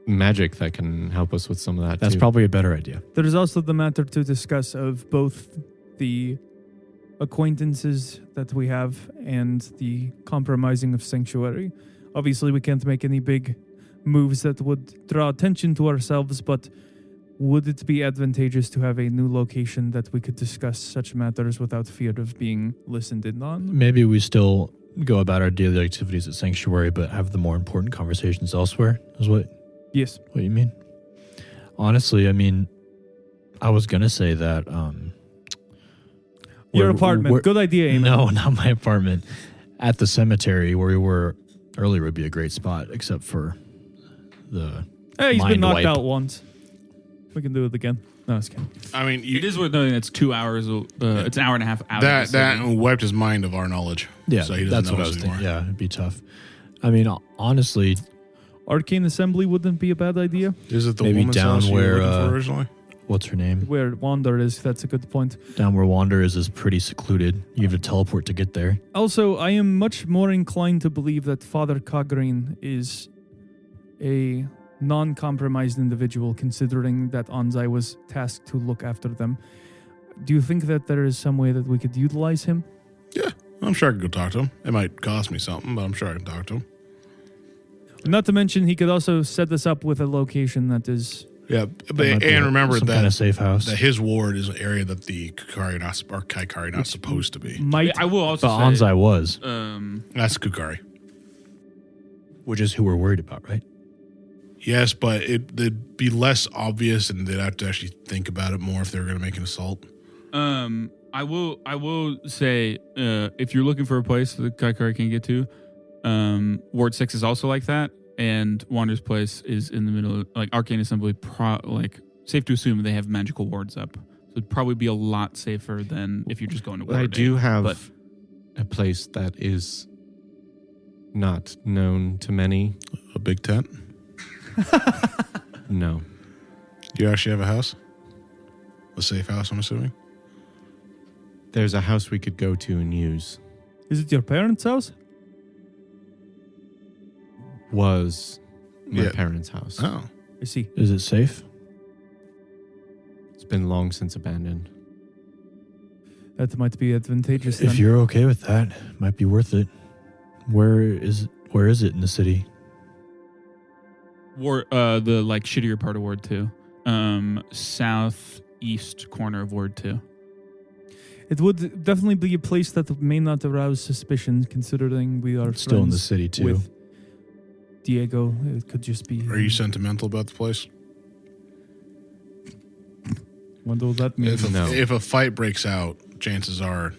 magic that can help us with some of that. that's too. probably a better idea. there is also the matter to discuss of both the acquaintances that we have and the compromising of sanctuary. Obviously, we can't make any big moves that would draw attention to ourselves, but would it be advantageous to have a new location that we could discuss such matters without fear of being listened in on? Maybe we still go about our daily activities at Sanctuary, but have the more important conversations elsewhere, is what Yes. you mean? Honestly, I mean, I was going to say that... Your we're- apartment. we're- Good idea, Eamon. No, not my apartment. At the cemetery where we were earlier would be a great spot, except for the... Hey, he's Mind been knocked wipe. out once. We can do it again. No, it's kidding. I mean, It is worth noting that's 2 hours. It's an hour and a half out. that of the city. that wiped his mind of our knowledge. Yeah, so he doesn't that's know what I us was anymore. thinking. Yeah, it'd be tough. I mean, honestly, Arcane Assembly wouldn't be a bad idea. Is it the Maybe woman's down house you were where, looking for originally? what's her name? Where Wander is, that's a good point. Down where Wander is pretty secluded. You have to teleport to get there. Also, I am much more inclined to believe that Father Cogrin is a non-compromised individual, considering that Anzai was tasked to look after them. Do you think that there is some way that we could utilize him? Yeah, I'm sure I could go talk to him. It might cost me something, but I'm sure I can talk to him. Not to mention, he could also set us up with a location that is... Yeah, That might be and remember some that, kind of safe house. that his ward is an area that the Kukari not supposed to be. might... I will also But say, Anzai was, That's Kukari. which is who we're worried about, right? Yes, but it'd be less obvious, and they'd have to actually think about it more if they were going to make an assault. I will say, if you're looking for a place that Kaikari can get to, Ward 6 is also like that, and Wander's place is in the middle of, like, Arcane Assembly, safe to assume they have magical wards up. So it'd probably be a lot safer than if you're just going to Ward I do A, have but- a place that is not known to many. A big tent? No. Do you actually have a house? A safe house, I'm assuming? There's a house we could go to and use. Is it your parents' house? Was my Yeah. parents' house. Oh. I see. Is it safe? It's been long since abandoned. That might be advantageous If then. you're okay with that, might be worth it. Where is it in the city? The like shittier part of Ward 2. Southeast corner of Ward 2. It would definitely be a place that may not arouse suspicion, considering we are Still in the friends city too. with Diego. It could just be. Are you sentimental about the place? What does that mean? If a fight breaks out, chances are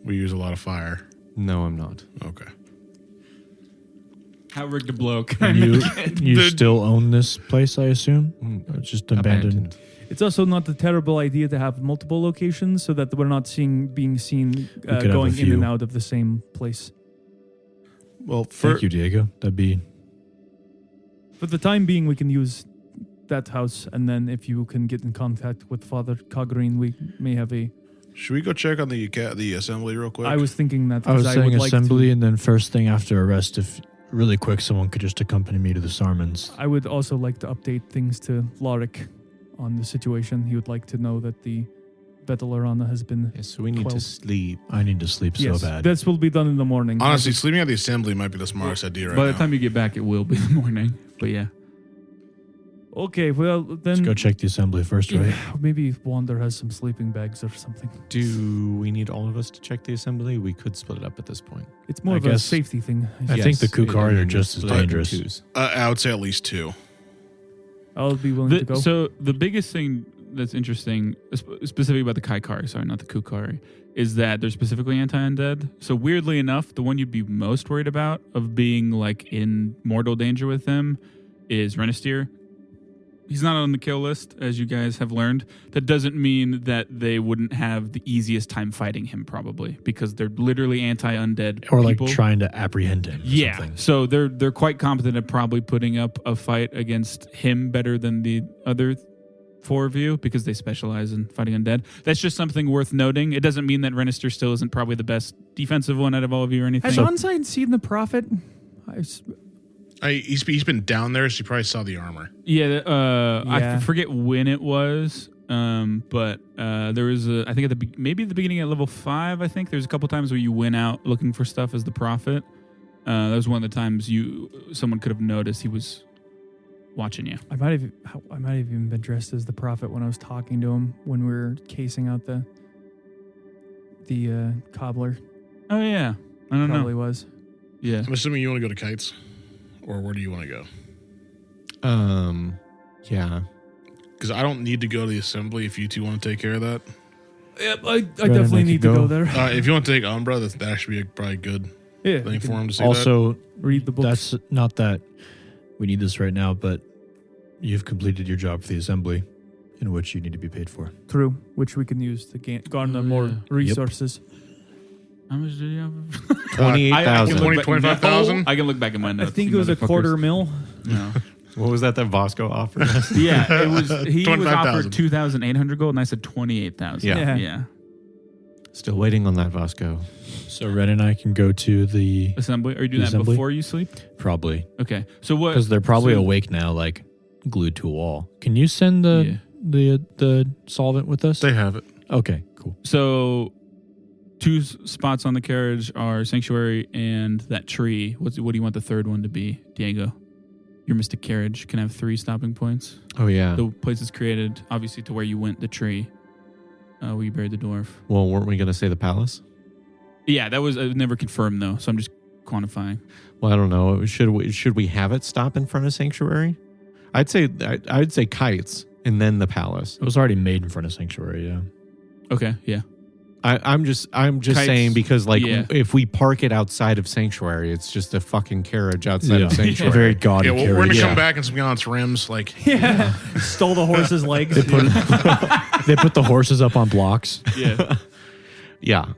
we use a lot of fire. No, I'm not. Okay. How rigged to blow? You still own this place, I assume? Or it's just abandoned. It's also not a terrible idea to have multiple locations so that we're not being seen could have going a in few. and out of the same place. Well, Thank you, Diego. That'd be For the time being, we can use that house, and then if you can get in contact with Father Cogreen, we may have a... should we go check on the assembly real quick? I was thinking that. I was saying would like assembly, to, and then first thing after arrest, if really quick, someone could just accompany me to the Sarmons. I would also like to update things to Lorik on the situation. He would like to know that the Vetalarana has been... Yes, so we need to 12. sleep. I need to sleep yes, so bad. this will be done in the morning. Honestly, sleeping at the assembly might be the smartest idea right By now. the time you get back, it will be the morning. But yeah. Okay, well, then... Let's go check the assembly first, right? Maybe Wander has some sleeping bags or something. Do we need all of us to check the assembly? We could split it up at this point. It's more I of a guess- safety thing. I think the Kukari it- are it just as split up in dangerous. twos. I would say at least 2. I'll be willing to go. So the biggest thing that's interesting, specifically about the Kaikari, sorry, not the Kukari, is that they're specifically anti-undead. So weirdly enough, the one you'd be most worried about of being like in mortal danger with them is Renistir. He's not on the kill list, as you guys have learned. That doesn't mean that they wouldn't have the easiest time fighting him, probably, because they're literally anti-undead Or like people. trying to apprehend him. Or Yeah, something. so they're quite competent at probably putting up a fight against him better than the other 4 of you because they specialize in fighting undead. That's just something worth noting. It doesn't mean that Renistir still isn't probably the best defensive one out of all of you or anything. Has Onside seen the Prophet? He's been down there, so he probably saw the armor. Yeah, Yeah. I forget when it was, but there was I think at maybe at the beginning at level 5. I think there's a couple times where you went out looking for stuff as the prophet. That was one of the times someone could have noticed he was watching you. I might have even been dressed as the Prophet when I was talking to him when we were casing out the cobbler. Oh yeah, I don't Probably know. was. Yeah, I'm assuming you want to go to Kites, or where do you want to go? Yeah. Because I don't need to go to the assembly if you two want to take care of that. Yep, I definitely make it need to go go. there. If you want to take Umbra, that actually be probably a good Yeah, thing you for can him to see. that. Also, read the books. that's not that we need this right now, but you've completed your job for the assembly, in which you need to be paid for. True, which we can use to garner Oh, more yeah. resources. how much did you have? 28,000. 25,000? I can look back at my I notes. think you it was a motherfuckers. quarter mil. No. What was that Vasco offered us? Yeah, it was. He was 25,000. offered 2,800 gold, and I said 28,000. Yeah. yeah. Still waiting on that Vasco. So Ren and I can go to the Assembly. Are you doing that Assembly? before you sleep? probably Okay. So what? because they're probably so- awake now, like glued to a wall. Can you send the solvent with us? They have it. Okay, cool. So, 2 spots on the carriage are Sanctuary and that tree. What do you want the third one to be, Diego? Your Mystic Carriage can have 3 stopping points. Oh, yeah. The place is created, obviously, to where you went, the tree, where you buried the dwarf. Well, weren't we going to say the palace? Yeah, that was never confirmed, though, so I'm just quantifying. Well, I don't know. Should we have it stop in front of Sanctuary? I'd say Kites and then the palace. It was already made in front of Sanctuary, yeah. Okay, yeah. I'm just Kites, saying because yeah. if we park it outside of Sanctuary, it's just a fucking carriage outside of A Sanctuary. very gaudy Yeah, well, carriage. we're gonna Yeah. come back and something on its rims, like Yeah, stole the horse's legs. They put the horses up on blocks. Yeah. Yeah.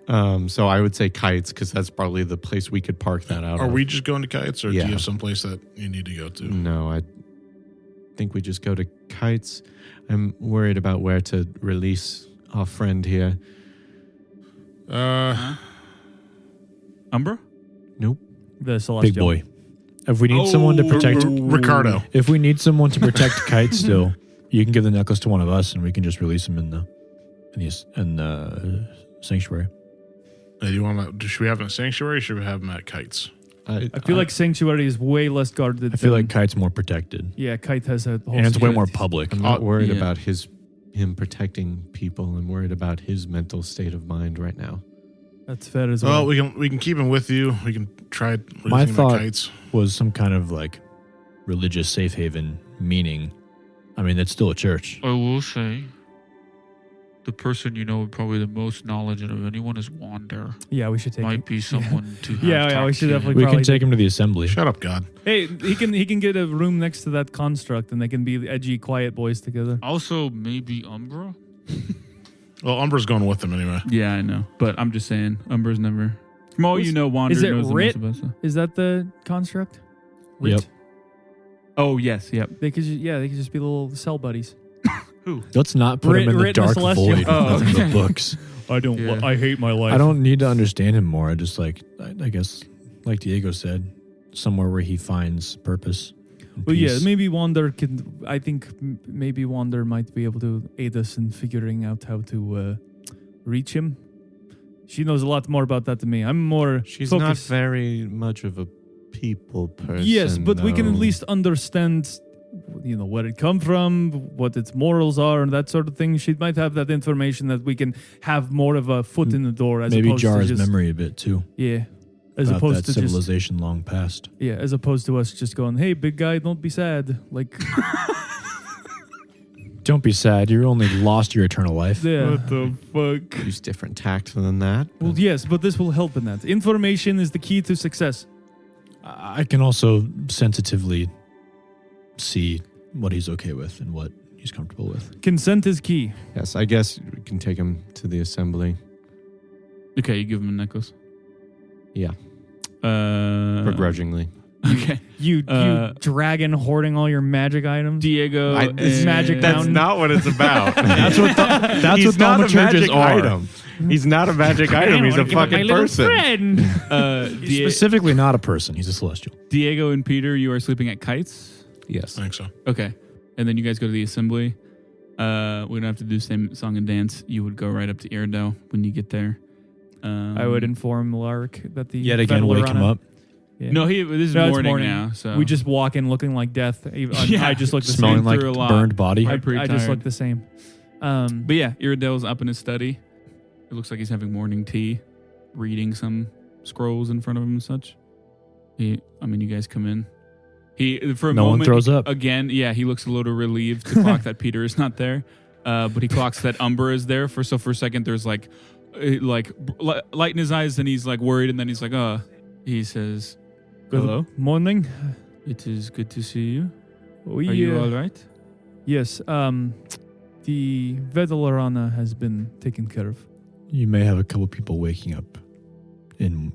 So I would say Kites because that's probably the place we could park that out. Are of. we just going to Kites, or do Yeah. you have someplace that you need to go to? No, I think we just go to Kites. I'm worried about where to release our friend here. Umbra? Nope. The Celestial. Big boy. If we need someone to protect Ricardo. If we need someone to protect Kite still, you can give the necklace to one of us and we can just release him in the sanctuary. Do you want to? Should we have him in Sanctuary or should we have him at Kites? I feel like Sanctuary is way less guarded. I feel like Kite's more protected. Yeah, Kite has a whole And it's way more security. public. I'm not worried about him protecting people. I'm worried about his mental state of mind right now. That's fair as well. Well, we can keep him with you. We can try My releasing him at thought Kites. was some kind of like religious safe haven meaning. I mean, it's still a church. I will say, the person you know with probably the most knowledge of anyone is Wander. Yeah, we should take Might it. be someone to have Yeah, talk we should to. definitely We probably can take him to the assembly. Shut up, God. Hey, he can get a room next to that construct, and they can be the edgy, quiet boys together. Also, maybe Umbra? Well, Umbra's going with him anyway. Yeah, I know. But I'm just saying, Umber's never. From all you know, Wander Is it knows Rit? the most about stuff. Is that the construct? Yep. Oh, yes, yep. They could, they could just be little cell buddies. Let's not put him in the Written dark Celestial. void with Oh, nothing but okay. books. I don't. Yeah. I hate my life. I don't need to understand him more. I just I guess, like Diego said, somewhere where he finds purpose. and Well, yeah, peace. maybe Wander can. I think maybe Wander might be able to aid us in figuring out how to reach him. She knows a lot more about that than me. I'm more. She's focused. not very much of a people person. Yes, but we can at though. least understand, where it come from, what its morals are, and that sort of thing. She might have that information that we can have more of a foot in the door. As maybe opposed jar to his just, memory a bit too. Yeah, as About opposed that to just civilization long past. as opposed to us just going, "Hey, big guy, don't be sad." Like, Don't be sad. You only lost your eternal life. yeah. the fuck? use different tact than that. Well, yes, but this will help in that. Information is the key to success. I can also sensitively see what he's okay with and what he's comfortable with. Consent is key. Yes, I guess we can take him to the assembly. Okay, you give him a necklace. Yeah, Begrudgingly. begrudgingly. Okay. You dragon hoarding all your magic items. Diego. It's magic That's mountain. not what it's about. That's what that's He's what not a thaumaturges magic are. item. He's not a magic item. He's a fucking person. He's specifically not a person. He's a celestial. Diego and Peter, you are sleeping at Kites. Yes. I think so. Okay. And then you guys go to the assembly. We don't have to do the same song and dance. You would go right up to Iridel when you get there. I would inform Lark that the Yet again, wake him Vetalarana- up. Yeah. No, this is No, it's morning, morning. now. So We just walk in looking like death. Yeah. I just look the Smelling same. like through a lot. burned body. I'm pretty I just tired. look the same. But yeah, Iridel's up in his study. It looks like he's having morning tea, reading some scrolls in front of him and such. You guys come in. He for a No one moment throws up. again. Yeah, he looks a little relieved to clock that Peter is not there, but he clocks that Umber is there. For a second, there's like light in his eyes, and he's like worried, and then he's like, he says, "Hello, Good morning. it is good to see you. We, Are you all right?" Yes. The Vetalarana has been taken care of. You may have a couple people waking up in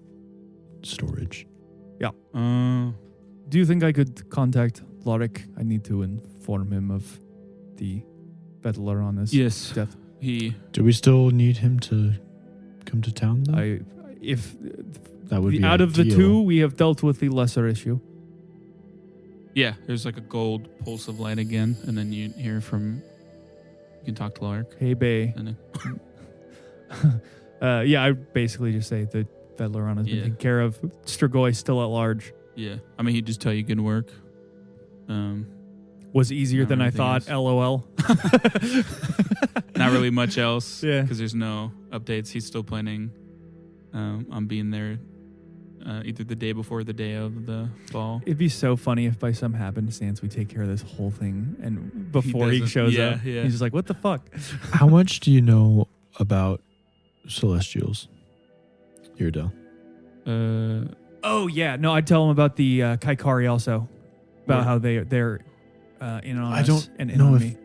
storage. Do you think I could contact Lorik? I need to inform him of the Vetalarana's Yes, death. Do we still need him to come to town though? If That would be out of the ideal. two, we have dealt with the lesser issue. Yeah, there's like a gold pulse of light again, and then you hear from. You can talk to Lark. Hey, Bay. And I basically just say that Vetalarana's been Yeah. taken care of. Strigoi still at large. yeah, he'd just tell you good work. Was easier Not than I anything thought. else. LOL. Not really much else. Yeah. because there's no updates. He's still planning on being there either the day before or the day of the ball. It'd be so funny if by some happenstance we take care of this whole thing and before he doesn't- shows yeah, up, yeah. he's just like, what the fuck? How much do you know about celestials, Iridel? Oh, yeah. No, I'd tell him about the Kaikari also. About What? how they're in on I us don't and in know on if- me.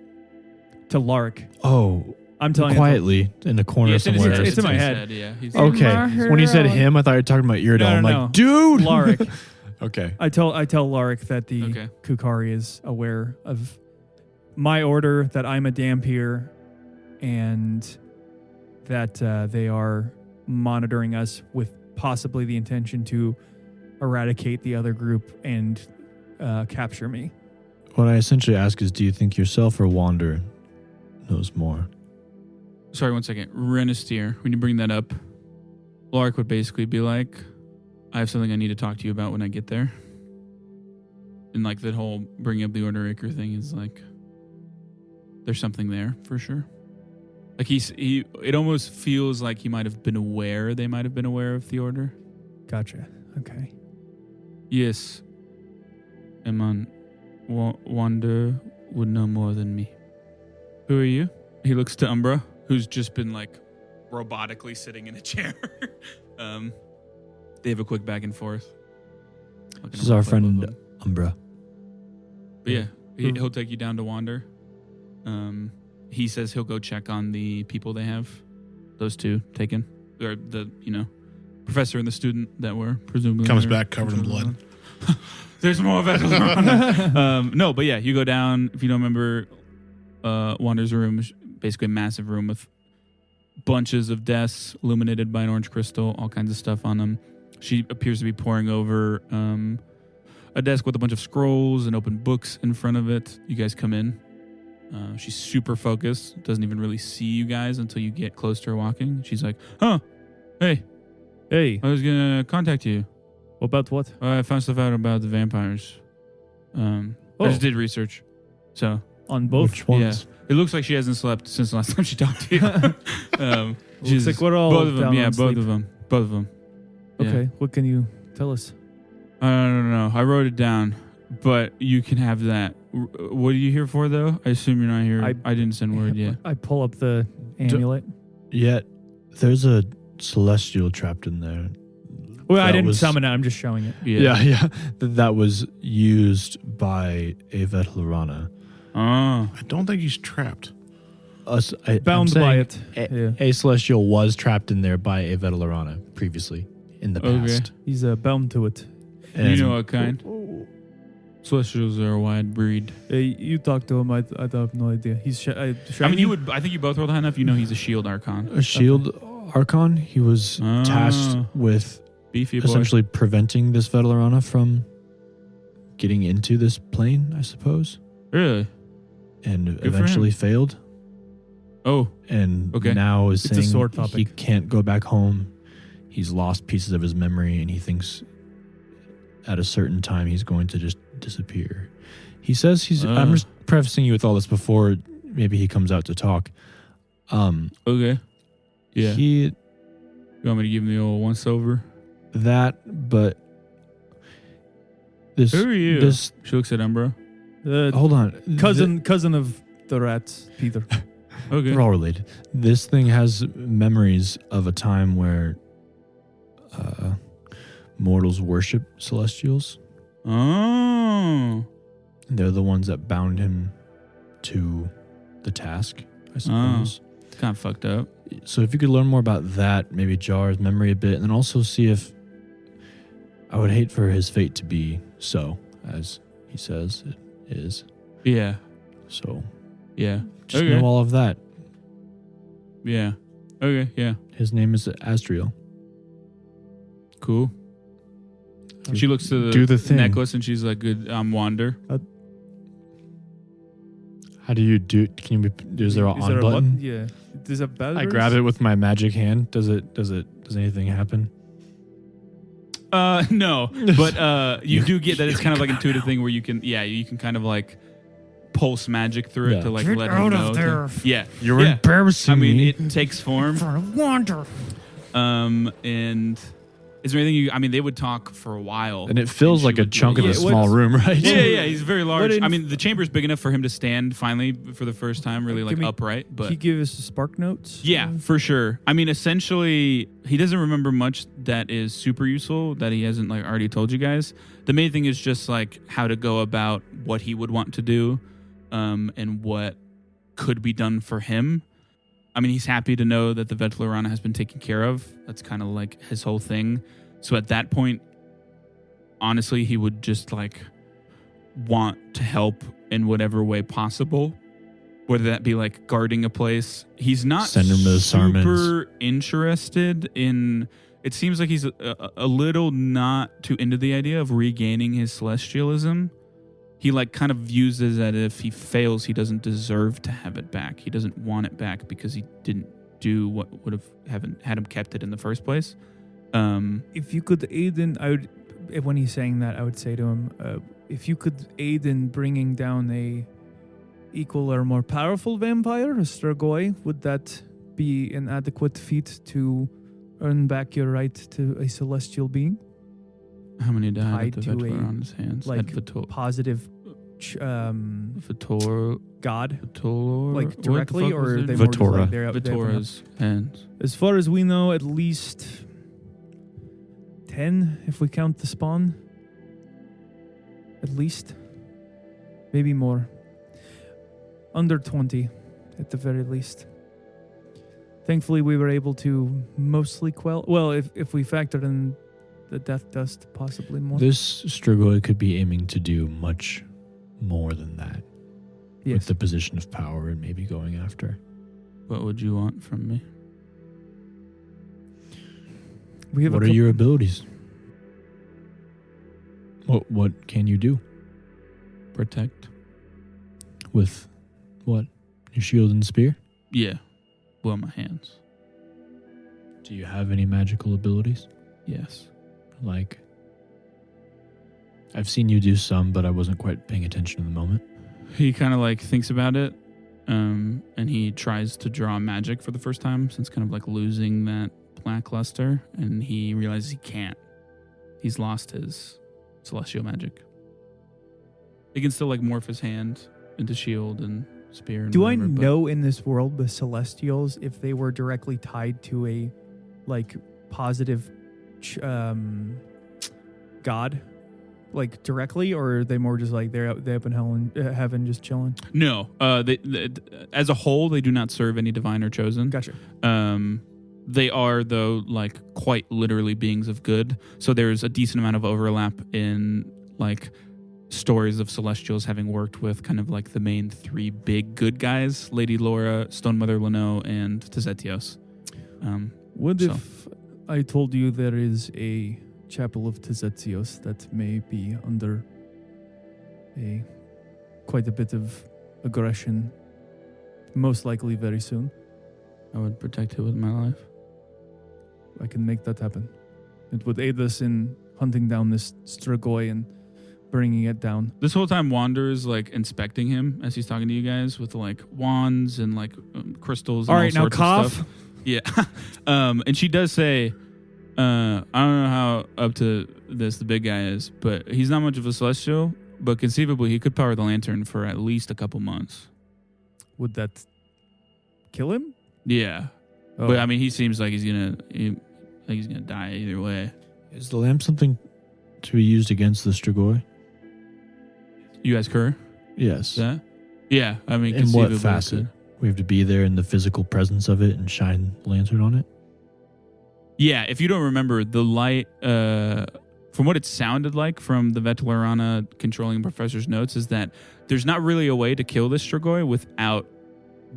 To Lark. Oh, I'm telling quietly in the corner Yeah, it's in his somewhere. head. It's in my head. Yeah, he's Okay. When he said him, I thought you were talking about Iridel. No, I'm no, like, dude. you. Lark. Okay. I tell Lark that the Okay. Kukari is aware of my order, that I'm a Dampier, and that they are monitoring us with possibly the intention to eradicate the other group and capture me. What I essentially ask is, do you think yourself or Wander knows more? Sorry, 1 second. Renisteer, when you bring that up, Lark would basically be like, I have something I need to talk to you about when I get there. And like that whole bringing up the Order Acre thing is like, there's something there for sure. Like it almost feels like he might have been aware, they might have been aware of the Order. Gotcha. Okay. Yes. Eman, Wander would know more than me. Who are you? He looks to Umbra, who's just been like robotically sitting in a chair. They have a quick back and forth. This is our friend Umbra. But yeah, he'll take you down to Wander. He says he'll go check on the people they have. Those two taken. Or the, professor and the student that were presumably Comes there. back covered in blood. There's more vessels around. No, but yeah, you go down. If you don't remember, Wander's room is basically a massive room with bunches of desks illuminated by an orange crystal, all kinds of stuff on them. She appears to be poring over a desk with a bunch of scrolls and open books in front of it. You guys come in. She's super focused. Doesn't even really see you guys until you get close to her walking. She's like, hey, Hey, I was going to contact you. about what? I found stuff out about the vampires. I just did research. So, On both? Which ones? it looks like she hasn't slept since the last time she talked to you. Looks like we're all both of them. down Yeah, on both sleep. of them. Both of them. Yeah. Okay, what can you tell us? I don't know. I wrote it down, but you can have that. What are you here for, though? I assume you're not here. I didn't send word yet. I pull up the amulet. Yet, there's a celestial trapped in there. Well, I That didn't was- summon it. I'm just showing it. Yeah. That was used by a Vetalarana. Oh. I don't think he's trapped. Bound by it. A celestial was trapped in there by a Vetalarana previously in the Okay. past. He's bound to it. You know what kind? Celestials are a wide breed. You talk to him. I have no idea. He's I shiny? mean, you would. I think you both rolled high enough. You know, he's a shield archon. A shield archon. He was tasked with Beefy boy. essentially preventing this Vetalarana from getting into this plane, I suppose, Really? and for eventually failed. Oh, And Okay. now is It's a saying sore he topic. can't go back home. He's lost pieces of his memory, and he thinks at a certain time he's going to just disappear. He says he's. I'm just prefacing you with all this before maybe he comes out to talk. okay. Yeah. He You want me to give him the old once over? but this. Who are you? This She looks at Umbra. hold on, cousin of the rats, Peter. Okay. They're all related. This thing has memories of a time where mortals worship celestials. Oh. They're the ones that bound him to the task, I suppose. Kind of fucked up. So if you could learn more about that, maybe jar his memory a bit, and then also see if I would hate for his fate to be so, as he says it is. Yeah. So Yeah. just Okay. know all of that. Yeah. Okay. Yeah. His name is Astriel. Cool. She looks to Do the thing. necklace and she's like, "Good. I'm Wander." How do you do? Can you? Is there an on button? Yeah. There's a bell. I grab it with my magic hand. Does anything happen? No, but you do get that it's kind of like an intuitive thing where you can kind of like pulse magic through it Yeah. to like Get let out him of know. there. Yeah, You're yeah. embarrassing I mean, me. it takes form. Wander. And is there anything you? I mean, they would talk for a while, And it feels she like a would be chunk of like, the "Yeah, small what's- room, right? Yeah, he's very large. What I mean, the chamber's big enough for him to stand finally for the first time, really like Can we- upright. But He give us the spark notes. yeah, for sure. I mean, essentially, he doesn't remember much that is super useful that he hasn't like already told you guys. The main thing is just like how to go about what he would want to do, and what could be done for him. I mean, he's happy to know that the Vetalarana has been taken care of. That's kind of like his whole thing. So at that point, honestly, he would just like want to help in whatever way possible. Whether that be like guarding a place. He's not Send him to the super Sarmons. interested in it seems like he's a little not too into the idea of regaining his celestialism. He like kind of views it as if he fails, he doesn't deserve to have it back. He doesn't want it back because he didn't do what would have had him kept it in the first place. If you could aid in, when he's saying that, I would say to him, if you could aid in bringing down a equal or more powerful vampire, a Strigoi, would that be an adequate feat to earn back your right to a celestial being? How many died at the Tied to Vetor a, on his hands? like, At Vitor, Positive Vitor, god, Vitor, like what the directly, fuck was or their they name? more just Vitora. like they have Vitora's hands. As far as we know, at least 10, if we count the spawn. At least. Maybe more. Under 20, at the very least. Thankfully, we were able to mostly quell. Well, if we factor in the death dust, possibly more. This Strigoi could be aiming to do much more than that. Yes. With the position of power and maybe going after. What would you want from me? We have What are your abilities? What can you do Protect? with what? Your shield and spear? Yeah. Well, my hands. Do you have any magical abilities? Yes. Like, I've seen you do some, but I wasn't quite paying attention in the moment. He kind of like thinks about it, and he tries to draw magic for the first time since kind of like losing that lackluster, and he realizes he can't. He's lost his celestial magic. He can still like morph his hand into shield and spear. And Do whatever, I but know in this world the Celestials if they were directly tied to a like positive god, like directly, or are they more just like they're up in hell and heaven just chilling? No, they as a whole they do not serve any divine or chosen. Gotcha. They are though like quite literally beings of good. So there's a decent amount of overlap in like stories of Celestials having worked with kind of like the main three big good guys: Lady Laura, Stone Mother Leno, and Tezetios. What So. if I told you there is a chapel of Tezetios that may be under quite a bit of aggression, most likely very soon? I would protect it with my life. I can make that happen. It would aid us in hunting down this Strigoi and bringing it down. This whole time, Wander's like inspecting him as he's talking to you guys with like wands and like crystals. And All right, now sorts of cough. stuff. Yeah, and she does say, I don't know how up to this the big guy is, but he's not much of a celestial. But conceivably, he could power the lantern for at least a couple months. Would that kill him? Yeah, Oh. but I mean, he seems like he's gonna die either way. Is the lamp something to be used against the Strigoi? You ask her Yes. that? Yeah, I mean, In what conceivably it facet? could. We have to be there in the physical presence of it and shine the lantern on it? Yeah, if you don't remember, the light, from what it sounded like from the Vetalarana controlling professor's notes, is that there's not really a way to kill this Strigoi without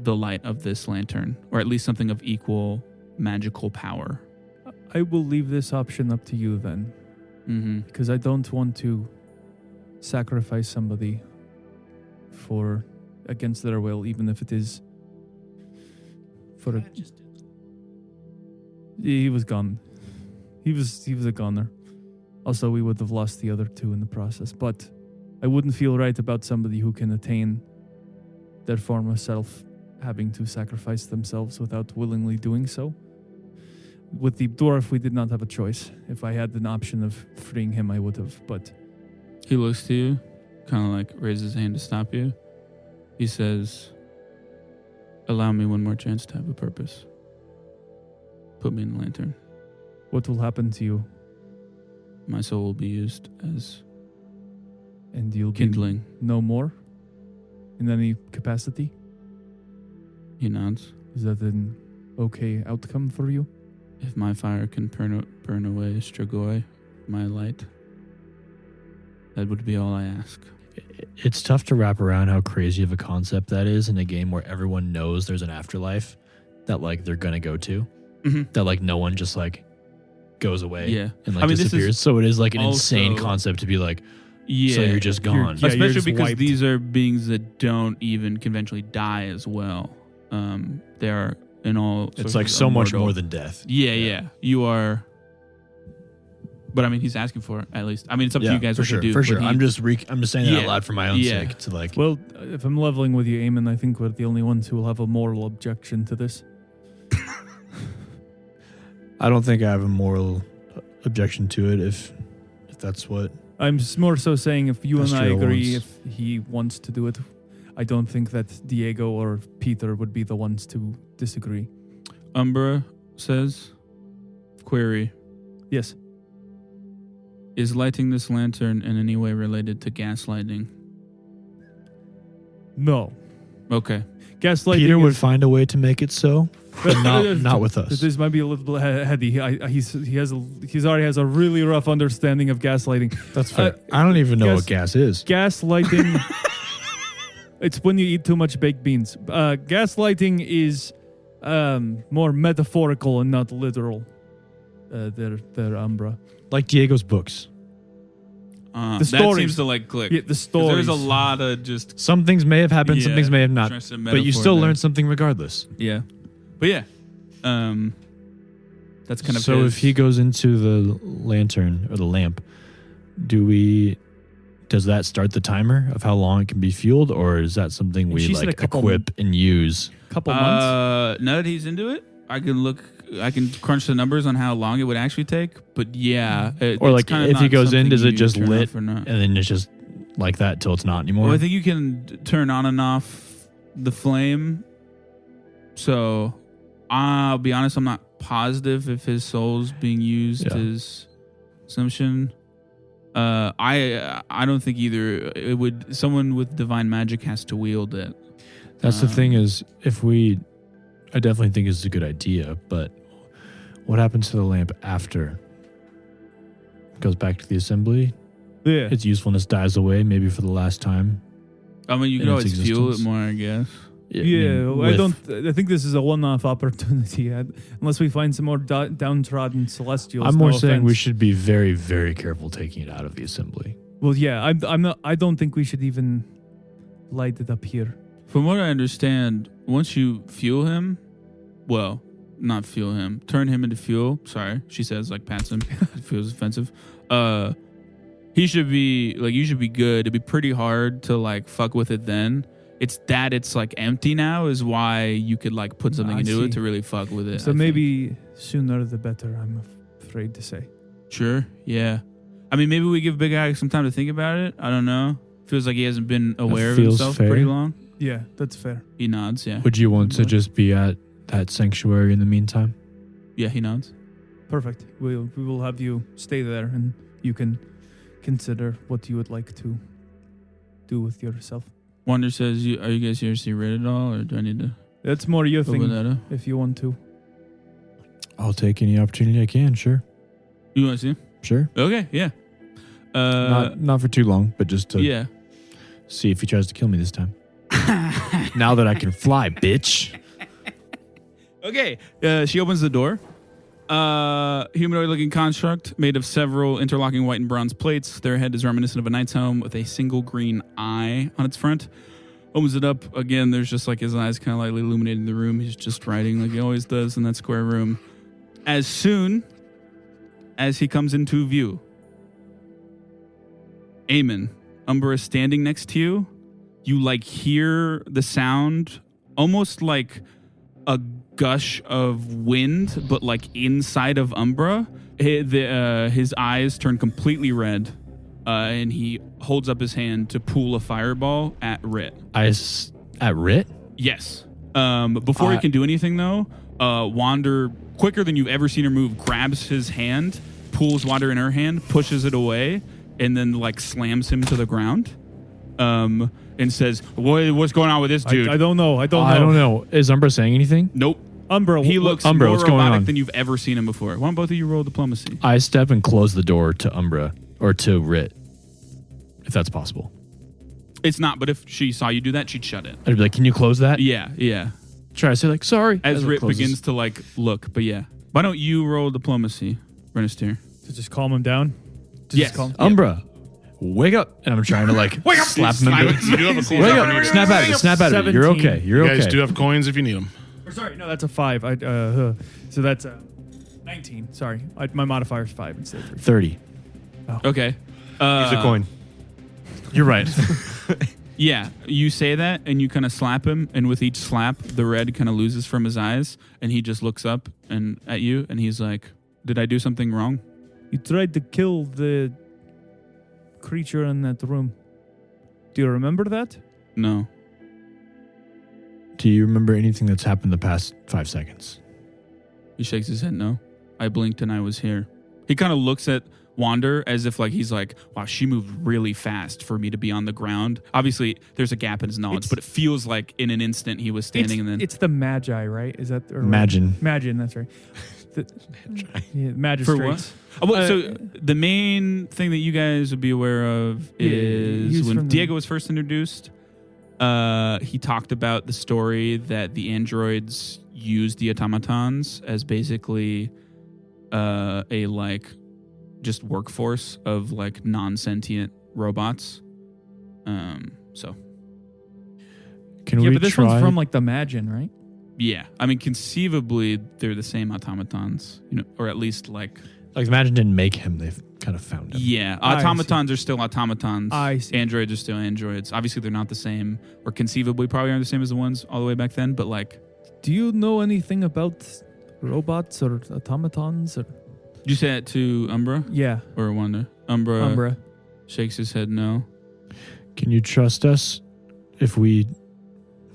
the light of this lantern, or at least something of equal magical power. I will leave this option up to you then, Mm-hmm. because I don't want to sacrifice somebody for against their will, even if it is for a. He was gone. He was a goner. Also, we would have lost the other two in the process. But I wouldn't feel right about somebody who can attain their former self having to sacrifice themselves without willingly doing so. With the dwarf, we did not have a choice. If I had an option of freeing him, I would have. But He looks to you, kind of like raises his hand to stop you. He says, "Allow me one more chance to have a purpose. Put me in the lantern. what will happen to you? My soul will be used as And you'll kindling." be no more in any capacity? He nods. Is that an okay outcome for you? If my fire can burn away Strigoi, my light, that would be all I ask. It's tough to wrap around how crazy of a concept that is in a game where everyone knows there's an afterlife that like they're gonna go to. Mhm. That like no one just like goes away. Yeah. And I mean, this is disappears. So it is like an insane also- concept to be like, Yeah. so you're just gone. Yeah, you're Especially just because wiped. these are beings that don't even conventionally die as well. They are in all. It's sorts like of so much immortal. more than death. Yeah. You are. But I mean, he's asking for it, at least. I mean, it's up to you guys for what sure, to do. for but sure. he- I'm just saying that Yeah. out loud for my own Yeah. sake. To like, Well, if I'm leveling with you, Eamon, I think we're the only ones who will have a moral objection to this. I don't think I have a moral objection to it if that's what. I'm more so saying if you and I Astral agree, wants. if he wants to do it, I don't think that Diego or Peter would be the ones to disagree. Umbra says, query, Yes. is lighting this lantern in any way related to gaslighting? No. Okay. Gaslighting Peter would is- find a way to make it so, but not with us. This might be a little bit heady. He's already has a really rough understanding of gaslighting. That's fair. I don't even know what gas is. Gaslighting. It's when you eat too much baked beans. Gaslighting is more metaphorical and not literal. Their Umbra. Like Diego's books. That stories. seems to like click. Yeah, the 'Cause stories. There's a lot of just. Some things may have happened, some Yeah, things may have not. interesting But you metaphor still there. learn something regardless. Yeah. But yeah. That's kind of So his- if he goes into the lantern or the lamp, does that start the timer of how long it can be fueled, or is that something we She said like a couple equip and use? Couple months. Now that he's into it, I can crunch the numbers on how long it would actually take. But yeah, Or it's like kinda if he not goes in, something does it you just turn lit off or not. and then it's just like that till it's not anymore? Well, I think you can turn on and off the flame. So I'll be honest, I'm not positive if his soul's being used Yeah. as assumption. I don't think either. It would. Someone with divine magic has to wield it. That's the thing is, I definitely think it's a good idea, but what happens to the lamp after? It goes back to the assembly. Yeah. Its usefulness dies away, maybe for the last time. I mean, you in can its always fuel it existence. more, I guess. I think this is a one-off opportunity. Unless we find some more downtrodden celestials. I'm more no saying we offense. should be very, very careful taking it out of the assembly. Well, yeah, I'm not. I don't think we should even light it up here. From what I understand, once you fuel him, well, not fuel him, turn him into fuel. Sorry, she says, like pats him. It feels offensive. He should be like, you should be good. It'd be pretty hard to like fuck with it then. It's like empty now is why you could like put something I into see. it to really fuck with it. So I think. maybe sooner the better. I'm afraid to say. Sure, yeah. I mean, maybe we give Big Eye some time to think about it. I don't know. Feels like he hasn't been aware of feels himself fair. pretty long. Yeah, that's fair. He nods, yeah. Would you want to just be at that sanctuary in the meantime? Yeah, he nods. Perfect. We will have you stay there, and you can consider what you would like to do with yourself. Wonder says, are you guys here to see Red at all, or do I need to That's more your open thing, that up? if you want to. I'll take any opportunity I can, sure. You want to see? Sure. Okay, yeah. Not for too long, but just to Yeah. see if he tries to kill me this time. Now that I can fly, bitch. Okay. She opens the door. Humanoid-looking construct made of several interlocking white and bronze plates. Their head is reminiscent of a knight's helm with a single green eye on its front. Opens it up. Again, there's just like his eyes kind of lightly illuminating the room. He's just writing like he always does in that square room. As soon as he comes into view, Eamon, Umbra is standing next to you. You like hear the sound almost like a gush of wind, but like inside of Umbra. His eyes turn completely red, and he holds up his hand to pull a fireball at Rit. At Rit? Yes. Before he can do anything, though, Wander, quicker than you've ever seen her move, grabs his hand, pulls Wander in her hand, pushes it away, and then like slams him to the ground. And says, "What's going on with this dude?" I don't know. I don't know. I don't know. Is Umbra saying anything? Nope. Umbra, He looks Umbra, more what's going robotic on? than you've ever seen him before. Why don't both of you roll diplomacy? I step and close the door to Umbra or to Rit, if that's possible. It's not, but if she saw you do that, she'd shut it. I'd be like, "Can you close that?" Yeah. Try to say like, "Sorry." As it Rit closes. begins to like look, but yeah. Why don't you roll diplomacy? Renister. To just calm him down. Yes. Umbra, wake up! And I'm trying to like slap him. You do have a coin. Wake up! Snap out of it! Snap out of it! You're 17. okay. You're You okay. guys do have coins if you need them. Or sorry, no, that's a 5. So that's 19. Sorry, my modifier's 5 instead of 3. 30. Okay. Use a coin. You're right. Yeah, you say that, and you kind of slap him, and with each slap, the red kind of loses from his eyes, and he just looks up and at you, and he's like, "Did I do something wrong?" You tried to kill the creature in that room. Do you remember that? No. Do you remember anything that's happened the past 5 seconds? He shakes his head. No. I blinked and I was here. He kind of looks at Wander as if like he's like, wow, she moved really fast for me to be on the ground. Obviously, there's a gap in his knowledge, but it feels like in an instant he was standing and then... It's the Magi, right? Is that... Or Imagine. Imagine, that's right. Yeah, magistrates. Oh, well, so the main thing that you guys would be aware of is he's when from Diego was first introduced, he talked about the story that the androids used the automatons as basically a like just workforce of like non-sentient robots. So Can Yeah, we but this try? one's from like the Magin, right? yeah, I mean conceivably they're the same automatons, you know, or at least like Like Imagine didn't make him. They've kind of found him. yeah, I automatons are still automatons. I see. Androids are still androids. Obviously, they're not the same, or conceivably probably aren't the same as the ones all the way back then. But like, Do you know anything about robots or automatons? Or did you say it to Umbra yeah, or Wanda? Umbra Umbra. shakes his head no. Can you trust us if we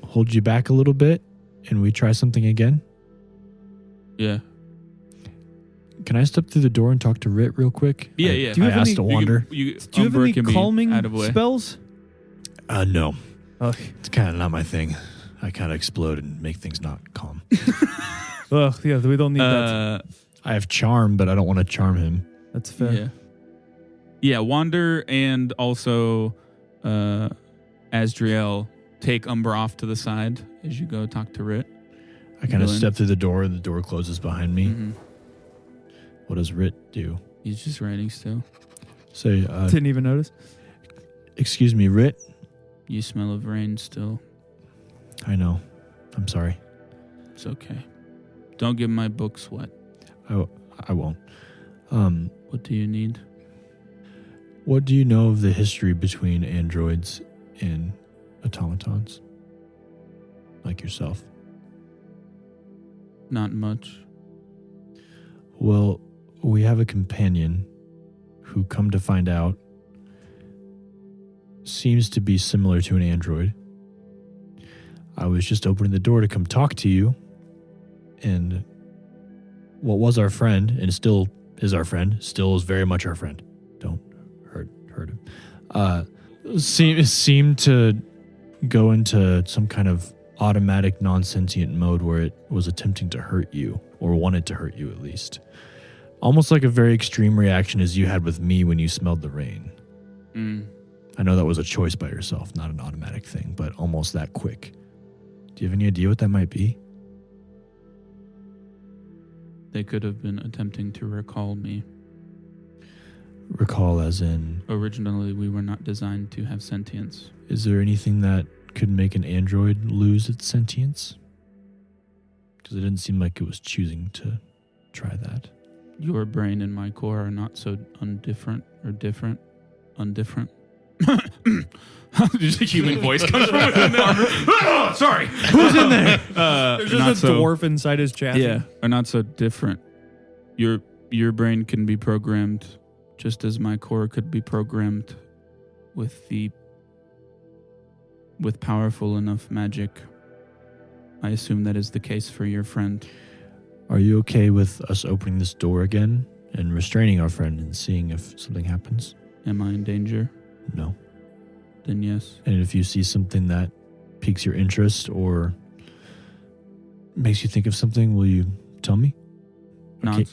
hold you back a little bit and we try something again? Yeah, Can I step through the door and talk to Rit real quick? yeah, I- yeah. Do you I have asked any- to You can- wander. you- Do you have Umbra any can be calming out of way. spells? No. Okay. It's kind of not my thing. I kind of explode and make things not calm. Ugh, yeah, we don't need that. I have charm, but I don't want to charm him. That's fair. Yeah, yeah. Wander and also Asdriel take Umbra off to the side as you go talk to Rit. I kind of Villain. step through the door and the door closes behind me. Mhm. What does Rit do? He's just writing still. Say, Didn't even notice. excuse me, Rit? You smell of rain still. I know. I'm sorry. It's okay. Don't get my books wet. I won't. What do you need? What do you know of the history between androids and automatons? Like yourself. Not much. Well, we have a companion who, come to find out, seems to be similar to an android. I was just opening the door to come talk to you, and what was our friend, and still is our friend, still is very much our friend. Don't hurt him. Seemed to go into some kind of automatic non-sentient mode where it was attempting to hurt you, or wanted to hurt you at least. Almost like a very extreme reaction as you had with me when you smelled the rain. I know that was a choice by yourself, not an automatic thing, but almost that quick. Do you have any idea what that might be? They could have been attempting to recall me. Recall as in, Originally, we were not designed to have sentience. is there anything that could make an android lose its sentience? Because it didn't seem like it was choosing to try that. Your brain and my core are not so undifferent or different. Undifferent. Just a human voice comes from within there. Sorry. Who's in there? There's not just a dwarf inside his chassis. Yeah, are not so different. Your brain can be programmed just as my core could be programmed with powerful enough magic. I assume that is the case for your friend. Are you okay with us opening this door again and restraining our friend and seeing if something happens? Am I in danger? No. Then yes. And if you see something that piques your interest or makes you think of something, will you tell me? Not. Okay.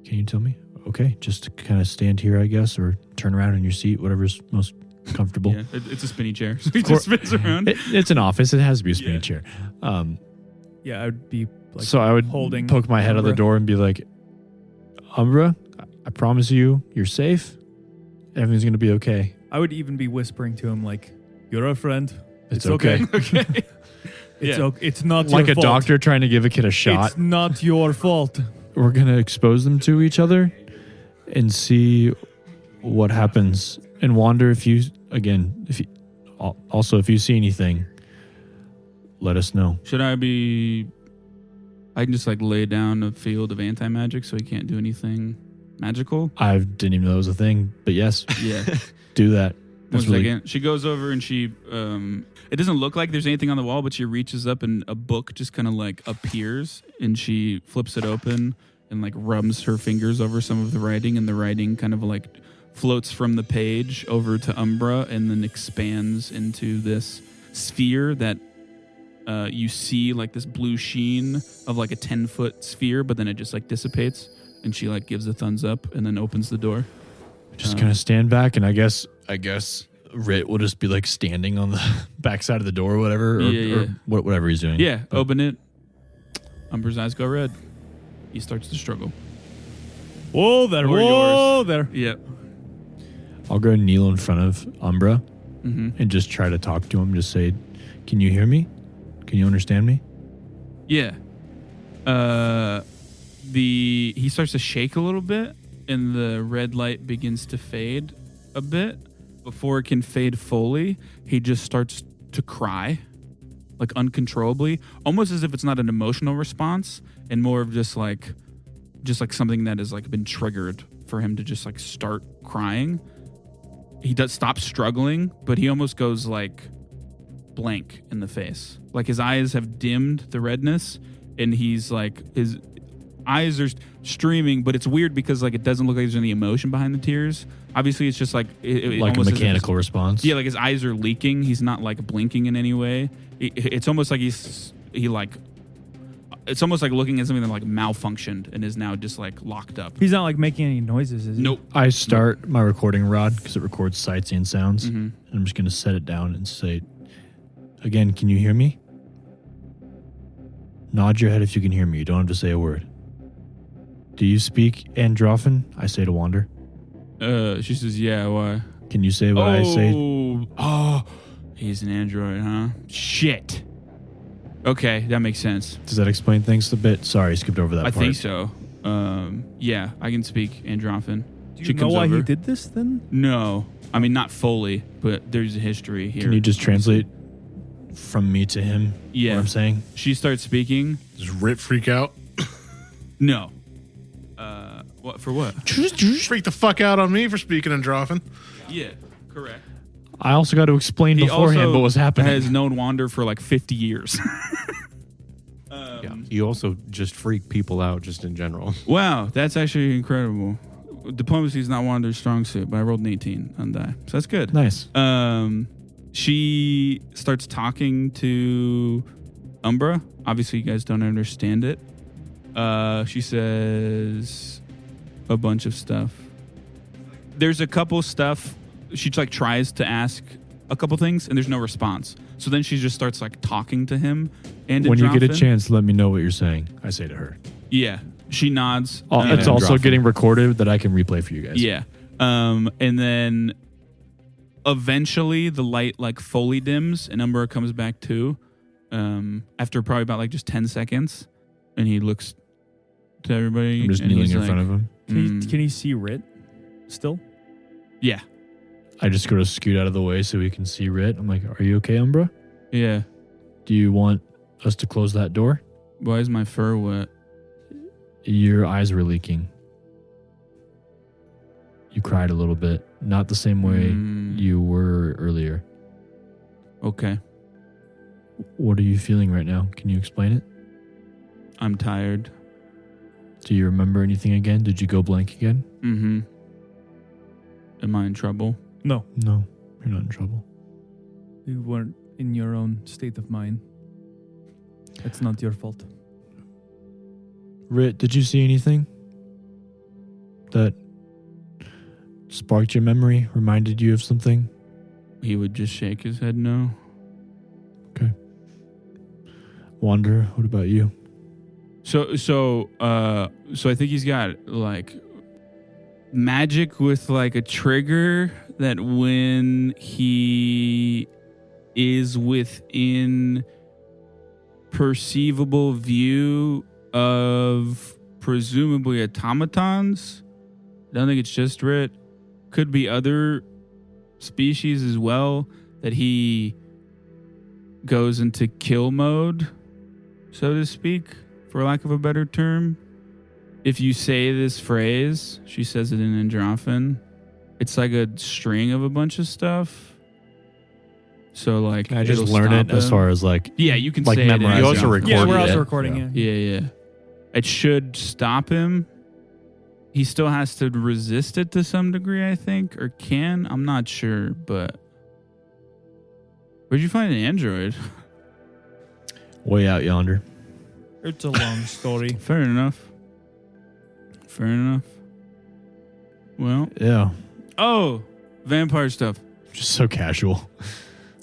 Can you tell me? Okay, just kind of stand here, I guess, or turn around in your seat, whatever's most comfortable. Yeah, it's a spinny chair. So he just spins around. It's an office. It has to be a spinning Yeah. chair. Yeah, I would be like So I would holding poke my head out the Umbra. door and be like, Umbra, I promise you, you're safe. Everything's going to be okay. I would even be whispering to him like, "You're our friend. It's okay." Okay. It's not Like your a fault. doctor trying to give a kid a shot. It's not your fault." We're going to expose them to each other and see what happens. And Wander, if you see anything, let us know. Should I be... I can just like lay down a field of anti-magic so he can't do anything magical? I didn't even know it was a thing, but yes, Yeah. do that. One second. She goes over and she... it doesn't look like there's anything on the wall, but she reaches up and a book just kind of like appears and she flips it open and like rubs her fingers over some of the writing, and the writing kind of like floats from the page over to Umbra and then expands into this sphere that you see like this blue sheen of like a 10-foot sphere, but then it just like dissipates, and she like gives a thumbs up and then opens the door. Just kind of stand back, and I guess Rit will just be like standing on the backside of the door or whatever, or whatever he's doing. Yeah, open it. Umbra's eyes go red. He starts to struggle. Whoa there, Or whoa yours. there. Yep. I'll go kneel in front of Umbra Mm-hmm. and just try to talk to him. Just say, "Can you hear me? Can you understand me?" Yeah. He starts to shake a little bit, and the red light begins to fade a bit. Before it can fade fully, he just starts to cry, like uncontrollably, almost as if it's not an emotional response, and more of just like something that has like been triggered for him to just like start crying. He does stop struggling, but he almost goes like blank in the face. Like his eyes have dimmed the redness, and he's like, his eyes are streaming, but it's weird because like it doesn't look like there's any emotion behind the tears. Obviously, it's just like it Like a almost as if mechanical response. yeah, like his eyes are leaking. He's not like blinking in any way. It's almost like it's almost like looking at something that like malfunctioned and is now just like locked up. He's not like making any noises, is he? Nope. I start my recording rod because it records sights and sounds. Mm-hmm. And I'm just going to set it down and say, "Again, can you hear me? Nod your head if you can hear me. You don't have to say a word. Do you speak Androphan?" I say to Wander. She says, "Yeah, why?" "Can you say what I say?" Oh, he's an android, huh? Shit. Okay, that makes sense. Does that explain things a bit? Sorry, skipped over that I part. think so. Yeah, I can speak Androphan. Do you know why he did this then? No, I mean not fully, but there's a history here. Can you just translate from me to him Yeah. what I'm saying? She starts speaking. Does Rit freak out? No. What for? What? Freak the fuck out on me for speaking and dropping. Yeah, correct. I also got to explain He beforehand also what was happening. has known Wander for like 50 years. Yeah. You also just freak people out just in general. Wow, that's actually incredible. Diplomacy is not Wander's strong suit, but I rolled an 18 on die, so that's good. Nice. She starts talking to Umbra. Obviously, you guys don't understand it. She says a bunch of stuff. There's a couple stuff. She like tries to ask a couple things, and there's no response. So then she just starts like talking to him. And When you get a Androphan. chance, let me know what you're saying. I say to her. Yeah, she nods. It's also Androphan. getting recorded that I can replay for you guys. Yeah. And then eventually the light like fully dims and Umbra comes back too. After probably about like just 10 seconds. And he looks to everybody. I'm just and kneeling he's in like, front of him. Can he see Rit still? Yeah. I just go to scoot out of the way so we can see Rit. I'm like, "Are you okay, Umbra? Yeah. Do you want us to close that door?" Why is my fur wet? Your eyes were leaking. You cried a little bit. Not the same way you were earlier. Okay. What are you feeling right now? Can you explain it? I'm tired. Do you remember anything again? Did you go blank again? Mm-hmm. Am I in trouble? No, No, you're not in trouble. you weren't in your own state of mind. It's not your fault. Rit, did you see anything that sparked your memory, reminded you of something? He would just shake his head no. Wander, what about you? So I think he's got like magic with like a trigger that when he is within perceivable view of presumably automatons. I don't think it's just Rit. Could be other species as well, that he goes into kill mode, so to speak, for lack of a better term. If you say this phrase, she says it in Androphin, it's like a string of a bunch of stuff. So like, Can I just it'll learn stop it as him. far as like Yeah, you can like say memorize it. You also it. record Yeah, we're it. also recording it. Yeah. It should stop him. He still has to resist it to some degree, I think, or can. I'm not sure, but where'd you find an android? way out yonder. It's a long story. Fair enough. Well, Yeah, oh, vampire stuff. just so casual.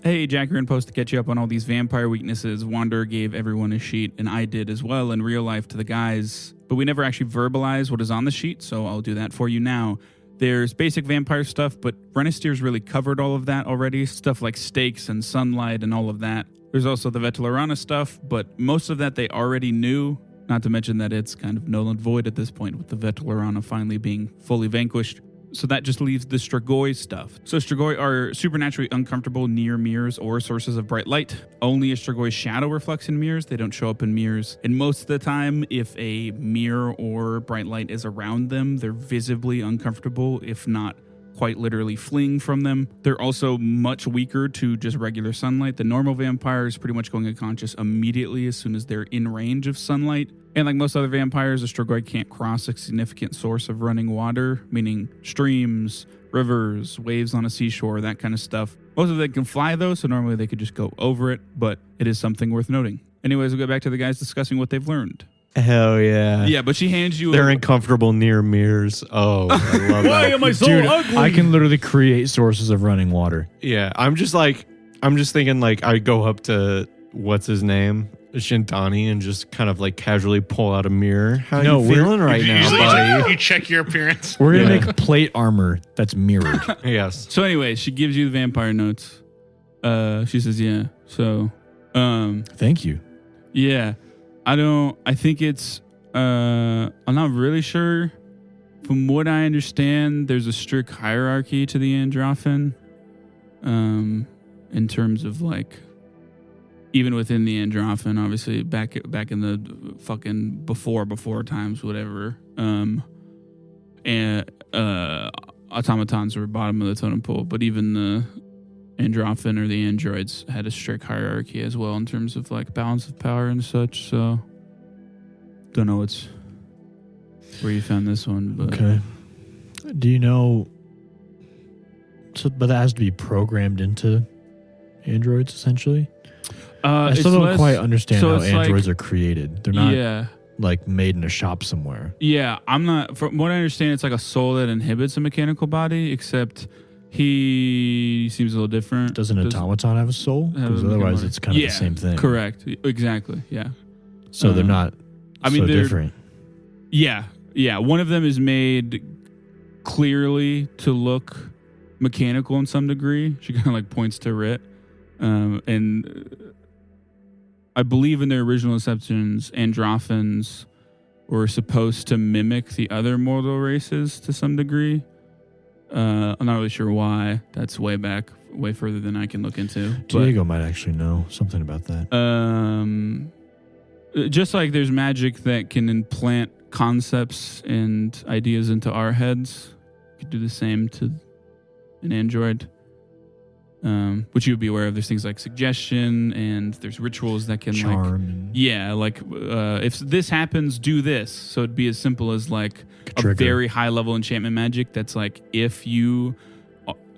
Hey, Jack, you're in post to catch you up on all these vampire weaknesses. Wanderer gave everyone a sheet, and I did as well in real life to the guys. But we never actually verbalized what is on the sheet, so I'll do that for you now. There's basic vampire stuff, but Renistier's really covered all of that already. Stuff like stakes and sunlight and all of that. There's also the Vetalarana stuff, but most of that they already knew. Not to mention that it's kind of null and void at this point with the Vetalarana finally being fully vanquished. So that just leaves the Strigoi stuff. So Strigoi are supernaturally uncomfortable near mirrors or sources of bright light. Only a Strigoi shadow reflects in mirrors. They don't show up in mirrors. And most of the time, if a mirror or bright light is around them, they're visibly uncomfortable, if not quite literally fleeing from them. They're also much weaker to just regular sunlight. The normal vampire is pretty much going unconscious immediately as soon as they're in range of sunlight. And like most other vampires, a Strigoi can't cross a significant source of running water, meaning streams, rivers, waves on a seashore, that kind of stuff. Most of them can fly though, so normally they could just go over it, but it is something worth noting. Anyways, we'll get back to the guys discussing what they've learned. Hell yeah. Yeah, but she hands you They're uncomfortable near mirrors. Oh, I love Why that. am I so Dude, ugly? I can literally create sources of running water. Yeah, I'm just thinking like I go up to what's his name, Shintani, and just kind of like casually pull out a mirror. How No, you we're- feeling right now, Usually buddy? you check your appearance. We're gonna Yeah. make plate armor that's mirrored. Yes. So anyway, she gives you the vampire notes. She says, yeah. So, Thank you. yeah. I think it's, I'm not really sure. From what I understand, there's a strict hierarchy to the Androphin. In terms of like, even within the Androphin, obviously back in the fucking before times, whatever. And automatons were bottom of the totem pole, but even the Androphin or the androids had a strict hierarchy as well in terms of like balance of power and such. So don't know where you found this one, but Okay. Do you know? So, but that has to be programmed into androids, essentially. I still don't quite understand so how it's like- androids are created. They're not yeah. like made in a shop somewhere. Yeah, I'm not. From what I understand, it's like a soul that inhibits a mechanical body. Except he seems a little different. Does an automaton have a soul? have Because a otherwise, mechanical it's kind body. of the same thing. Correct. Exactly. Yeah. So they're not. I mean, so they're different. Yeah. One of them is made clearly to look mechanical in some degree. She kind of like points to Rit, and I believe in their original conceptions, Androphins were supposed to mimic the other mortal races to some degree. I'm not really sure why. That's way further than I can look into. But, Diego might actually know something about that. just like there's magic that can implant concepts and ideas into our heads, you could do the same to an android. Which you would be aware of. There's things like suggestion, and there's rituals that can Charm. if this happens, do this. So it'd be as simple as like a trigger. very high level enchantment magic that's like, if you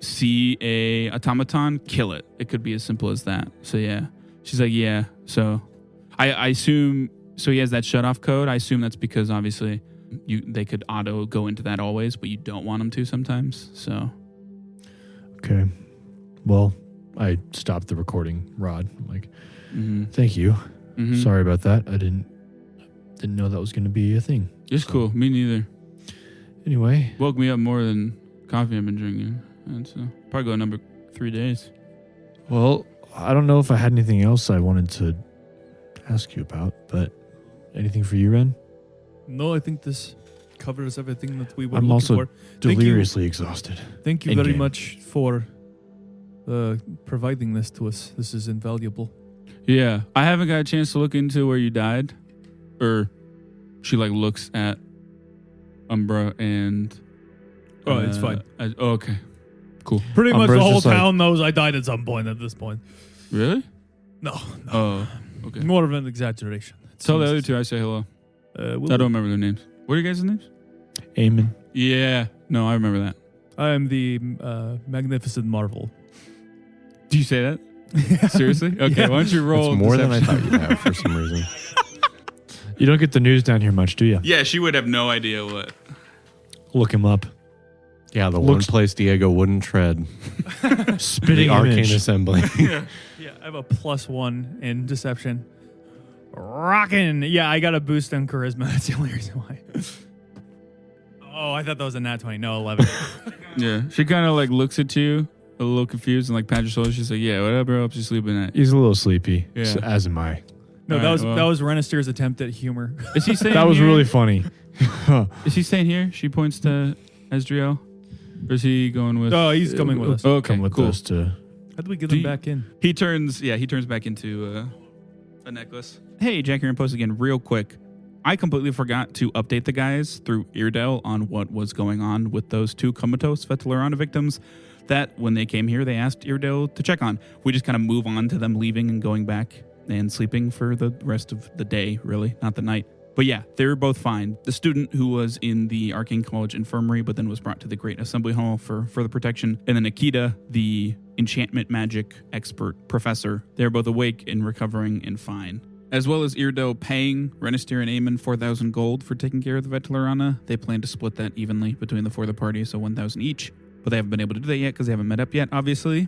see a automaton, kill it. It could be as simple as that. So yeah, she's like, yeah. So I assume, so he has that shut off code. I assume that's because obviously they could auto go into that always, but you don't want them to sometimes. So Okay. Well, I stopped the recording rod. I'm like, mhm. thank you. Mhm. Sorry about that. I didn't know that was going to be a thing. It's cool. Me neither. Anyway, Woke me up more than coffee I've been drinking. And so probably go number 3 days. well, I don't know if I had anything else I wanted to ask you about, but anything for you, Ren? No, I think this covers everything that we were I'm looking also for. Thank you. deliriously exhausted. Thank you very In-game. much for providing this to us. This is invaluable. Yeah. I haven't got a chance to look into where you died. Or she like looks at Umbra and... Oh, it's fine. Okay. Cool. Pretty much Umbra's the whole just like- town knows I died at some point at this point. Really? No. Oh, okay. More of an exaggeration. Tell the other two I say hello. I don't remember their names. What are you guys' names? Eamon. Yeah. No, I remember that. I am the Magnificent Marvel. Do you say that? Seriously? Okay, Yeah. why don't you roll It's more than I deception? thought you'd have for some reason. You don't get the news down here much, do you? Yeah, she would have no idea what. Look him up. Yeah, the Looks- one place Diego wouldn't tread. Spitting The arcane image. assembly. Yeah, I have a +1 in deception. Rockin'. Yeah, I got a boost on charisma. That's the only reason why. Oh, I thought that was a nat 20. No, 11. Yeah, she kind of like looks at you a little confused and like pats your shoulder. She's like, "Yeah, whatever. I hope you're sleeping at." He's a little sleepy, Yeah. so, as am I. No, All that right, was well. that was Renistir's attempt at humor. Is he staying? That was here? really funny. Is he staying here? She points to Esdriel. Or is he going with? Oh, he's coming with us. Okay, Come with cool. us to... How do we get Do him you- back in? He turns back into a necklace. Hey, Jack here in post again, real quick. I completely forgot to update the guys through Eardale on what was going on with those 2 comatose Vetalarana victims that when they came here, they asked Eardale to check on. We just kind of move on to them leaving and going back and sleeping for the rest of the day, really, not the night. But yeah, they were both fine. The student who was in the Arcane College Infirmary, but then was brought to the Great Assembly Hall for further protection. And then Akita, the enchantment magic expert professor, they're both awake and recovering and fine. As well as Eardo paying Renistir and Eamon 4,000 gold for taking care of the Vetalarana. They plan to split that evenly between the 4 of the party, so 1,000 each. But they haven't been able to do that yet because they haven't met up yet, obviously.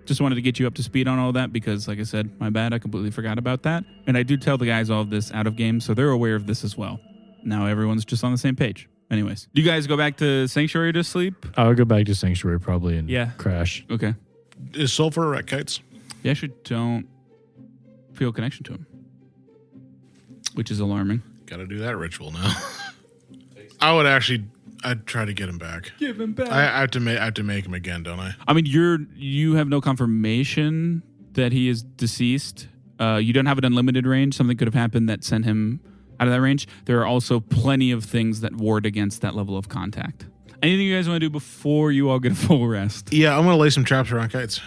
Just wanted to get you up to speed on all that because, like I said, my bad, I completely forgot about that. And I do tell the guys all of this out of game, so they're aware of this as well. Now everyone's just on the same page. Anyways, do you guys go back to Sanctuary to sleep? I'll go back to Sanctuary probably and Yeah. crash. Okay. Is sulfur at kites? You actually don't feel a connection to him, which is alarming. Got to do that ritual now. I'd try to get him back. Give him back. I have to make him again, don't I? I mean, you have no confirmation that he is deceased. You don't have an unlimited range. Something could have happened that sent him out of that range. There are also plenty of things that ward against that level of contact. Anything you guys want to do before you all get a full rest? Yeah, I'm gonna lay some traps around kites.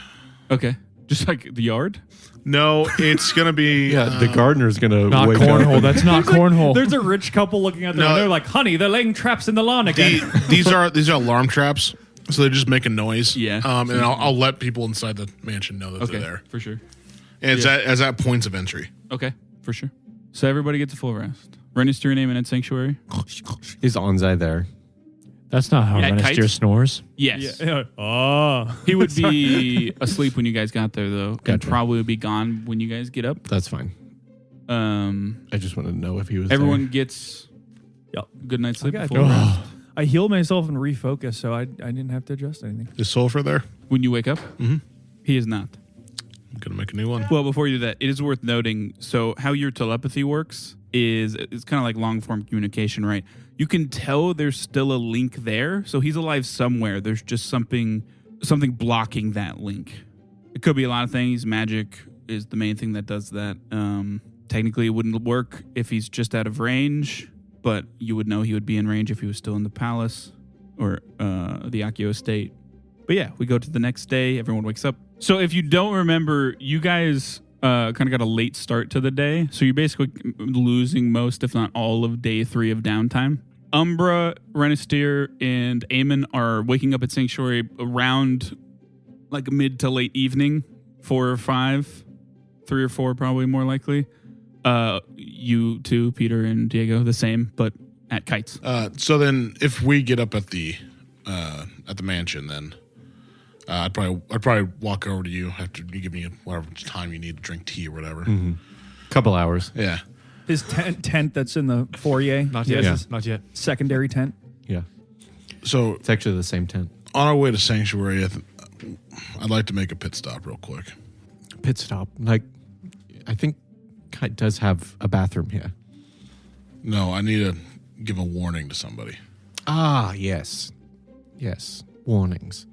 Okay. Just like the yard? No, it's gonna be Yeah, the gardener's gonna Not wake cornhole. up. That's not cornhole. There's a rich couple looking out there. No. And they're like, honey, they're laying traps in the lawn again. these are alarm traps, so they just make a noise. Yeah. And I'll let people inside the mansion know that Okay, they're there. for sure. And it's at points of entry. Okay, for sure. So everybody gets a full rest. Renistir and Eamon at Sanctuary? Is Onzai there? That's not how Yeah, Renistir kites? snores. Yes. Yeah. Oh. He would be asleep when you guys got there, though, and Gotcha. probably would be gone when you guys get up. That's fine. I just wanted to know if he was Everyone there. gets Yep. a good night's sleep. Okay. Full rest. I healed myself and refocused, so I didn't have to adjust anything. Is sulfur there? When you wake up, Mhm. he is not. I'm gonna make a new one. Well, before you do that, it is worth noting. So, how your telepathy works is it's kind of like long form communication, right? You can tell there's still a link there. So he's alive somewhere. There's just something blocking that link. It could be a lot of things. Magic is the main thing that does that. Technically, it wouldn't work if he's just out of range, but you would know he would be in range if he was still in the palace or the Akio estate. But yeah, we go to the next day. Everyone wakes up. So if you don't remember, you guys kind of got a late start to the day. So you're basically losing most, if not all, of day 3 of downtime. Umbra, Renistir, and Eamon are waking up at Sanctuary around like mid to late evening, 4 or 5, 3 or 4 probably more likely. You two, Peter and Diego, the same, but at kites. So then, if we get up at the mansion, then I'd probably walk over to you after you give me whatever time you need to drink tea or whatever. Couple hours. Yeah. His tent that's in the foyer. Not he yet. has his Not yet. secondary tent. Yeah. So It's actually the same tent. on our way to Sanctuary, I'd like to make a pit stop real quick. Pit stop. Like, I think Kite does have a bathroom here. No, I need to give a warning to somebody. Ah, yes. Yes. Warnings.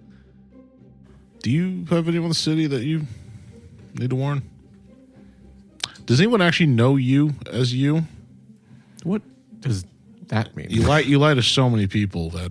Do you have anyone in the city that you need to warn? Does anyone actually know you as you? What does that mean? You lie to so many people that.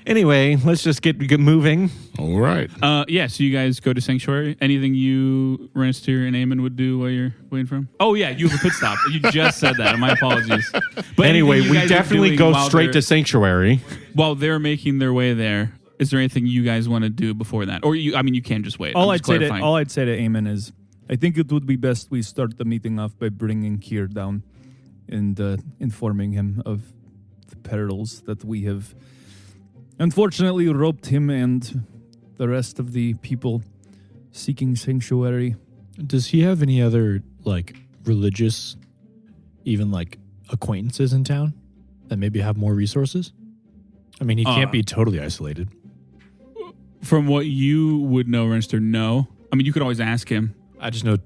Anyway, let's just get moving. All right. Yeah, so you guys go to Sanctuary. Anything you, Ranster and Eamon, would do while you're waiting for him? Oh, yeah, you have a pit stop. You just said that. My apologies. But Anyway, anything you we guys are definitely doing go while straight they're- to Sanctuary. While they're making their way there, is there anything you guys want to do before that? Or, you can just wait. All I'm I'd just say to clarifying. all I'd say to Eamon is, I think it would be best we start the meeting off by bringing Kier down and informing him of the perils that we have unfortunately roped him and the rest of the people seeking sanctuary. Does he have any other like religious, even like acquaintances in town that maybe have more resources? I mean, he can't be totally isolated. From what you would know, Ranster, no. I mean, you could always ask him. I just know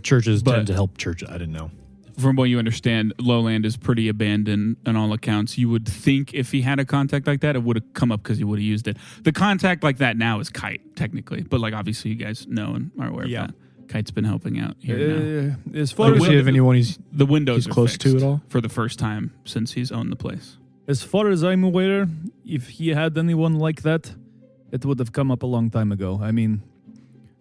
churches tend to help churches. I didn't know. From what you understand, Lowland is pretty abandoned on all accounts. You would think if he had a contact like that, it would have come up because he would have used it. The contact like that now is Kite, technically. But like obviously you guys know and are aware of that. Kite's been helping out here now. As far Does as he have anyone The windows he's are close to fixed at all? for the first time since he's owned the place. As far as I'm aware, if he had anyone like that, it would have come up a long time ago. I mean,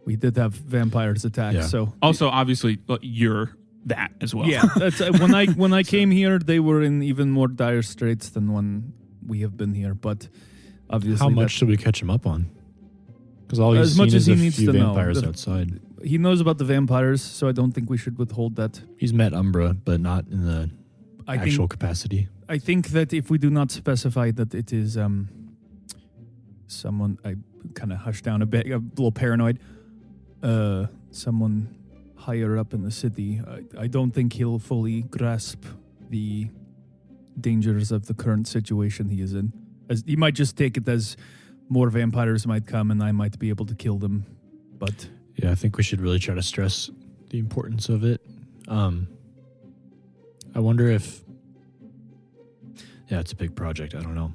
we did have vampires attack, so Also, obviously, you're that as well. yeah. That's when I came here, they were in even more dire straits than when we have been here. But obviously, How much should we catch him up on? Because all he's As much seen as is he a needs few to know. vampires outside. he knows about the vampires, so I don't think we should withhold that. He's met Umbra, but not in the actual capacity. I think that if we do not specify that it is someone, I kind of hush down a bit, a little paranoid, someone higher up in the city, I don't think he'll fully grasp the dangers of the current situation he is in. As he might just take it as more vampires might come and I might be able to kill them, but Yeah, I think we should really try to stress the importance of it. I wonder if... Yeah, it's a big project. I don't know.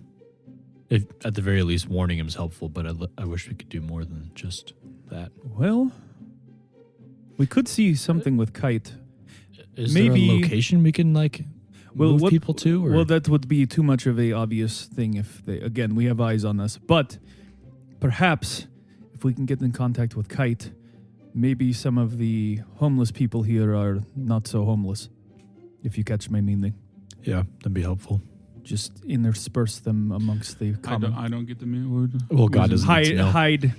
If at the very least, warning him is helpful, but I wish we could do more than just that. well, we could see something with Kite. Is there Maybe- a location we can move what- people to? Or? Well, that would be too much of a obvious thing if they, again, we have eyes on us. But perhaps if we can get in contact with Kite, maybe some of the homeless people here are not so homeless, if you catch my meaning. Yeah, that'd be helpful. Just intersperse them amongst the common. I don't get the word. Well, God doesn't need to know.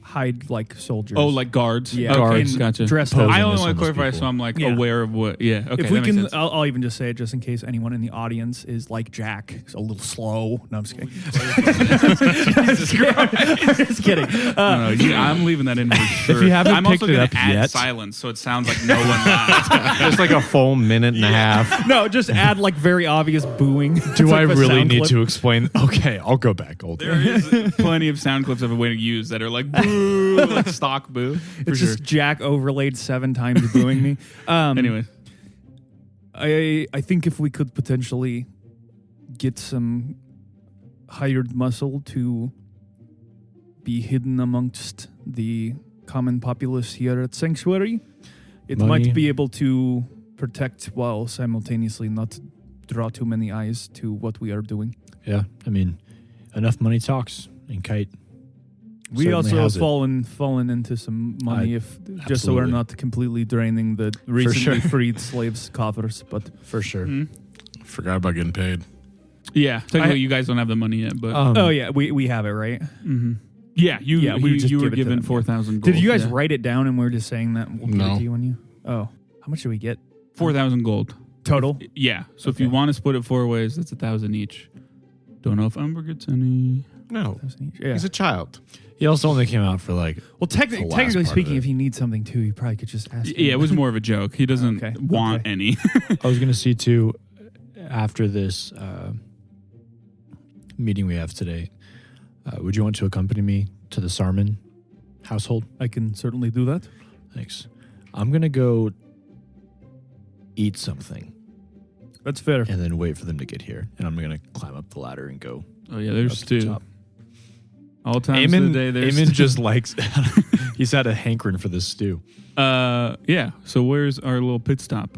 Hide like soldiers. Oh, like guards. Yeah. Okay, Guards. gotcha. Dressed Posing up. I only as want to homeless clarify, people. so I'm like Yeah. aware of what. Yeah. Okay. If we that makes can, sense. I'll even just say it just in case anyone in the audience is like Jack, it's a little slow. No, I'm just kidding. I'm just kidding. I'm leaving that in for sure. you haven't I'm picked also it gonna up add yet- silence, so it sounds like no one laughed. Just like a full minute and a half. No, just add like very obvious booing. Do It's I like a really sound need clip. to explain? Okay, I'll go back. There is plenty of sound clips I've been waiting to use that are like boo, like stock boo. For It's sure. just Jack overlaid 7 times booing me. Anyway, I think if we could potentially get some hired muscle to be hidden amongst the common populace here at Sanctuary, it Money. might be able to protect while simultaneously not draw too many eyes to what we are doing. Yeah, I mean, enough money talks. And Kite. We certainly also has have it. fallen into some money, just so we're absolutely. not completely draining the recently freed slaves' coffers. But For sure. Forgot about getting paid. yeah. Technically, you guys don't have the money yet, but oh yeah, we have it right. yeah, we just you were give it to given them, 4,000 gold. Did you guys yeah. write it down and we're just saying that we'll give No. it to you when you? Oh, how much did we get 4,000 gold total? Yeah. So if Okay. you want to split it 4 ways, that's 1,000 each. Don't know if Umber gets any. No, Yeah. he's a child. He also only came out for like... Well, the last technically part of speaking, it. if he needs something too, you probably could just ask. Yeah, it him. was more of a joke. He doesn't Okay. want Okay. any. I was going to see too, after this meeting we have today, Would you want to accompany me to the Sarman household? I can certainly do that. Thanks. I'm going to go eat something That's fair. and then wait for them to get here. And I'm going to climb up the ladder and go Oh yeah, there's up to the stew. top. All times of the day there's Eamon stew. just likes, he's had a hankering for this stew. Yeah. So where's our little pit stop?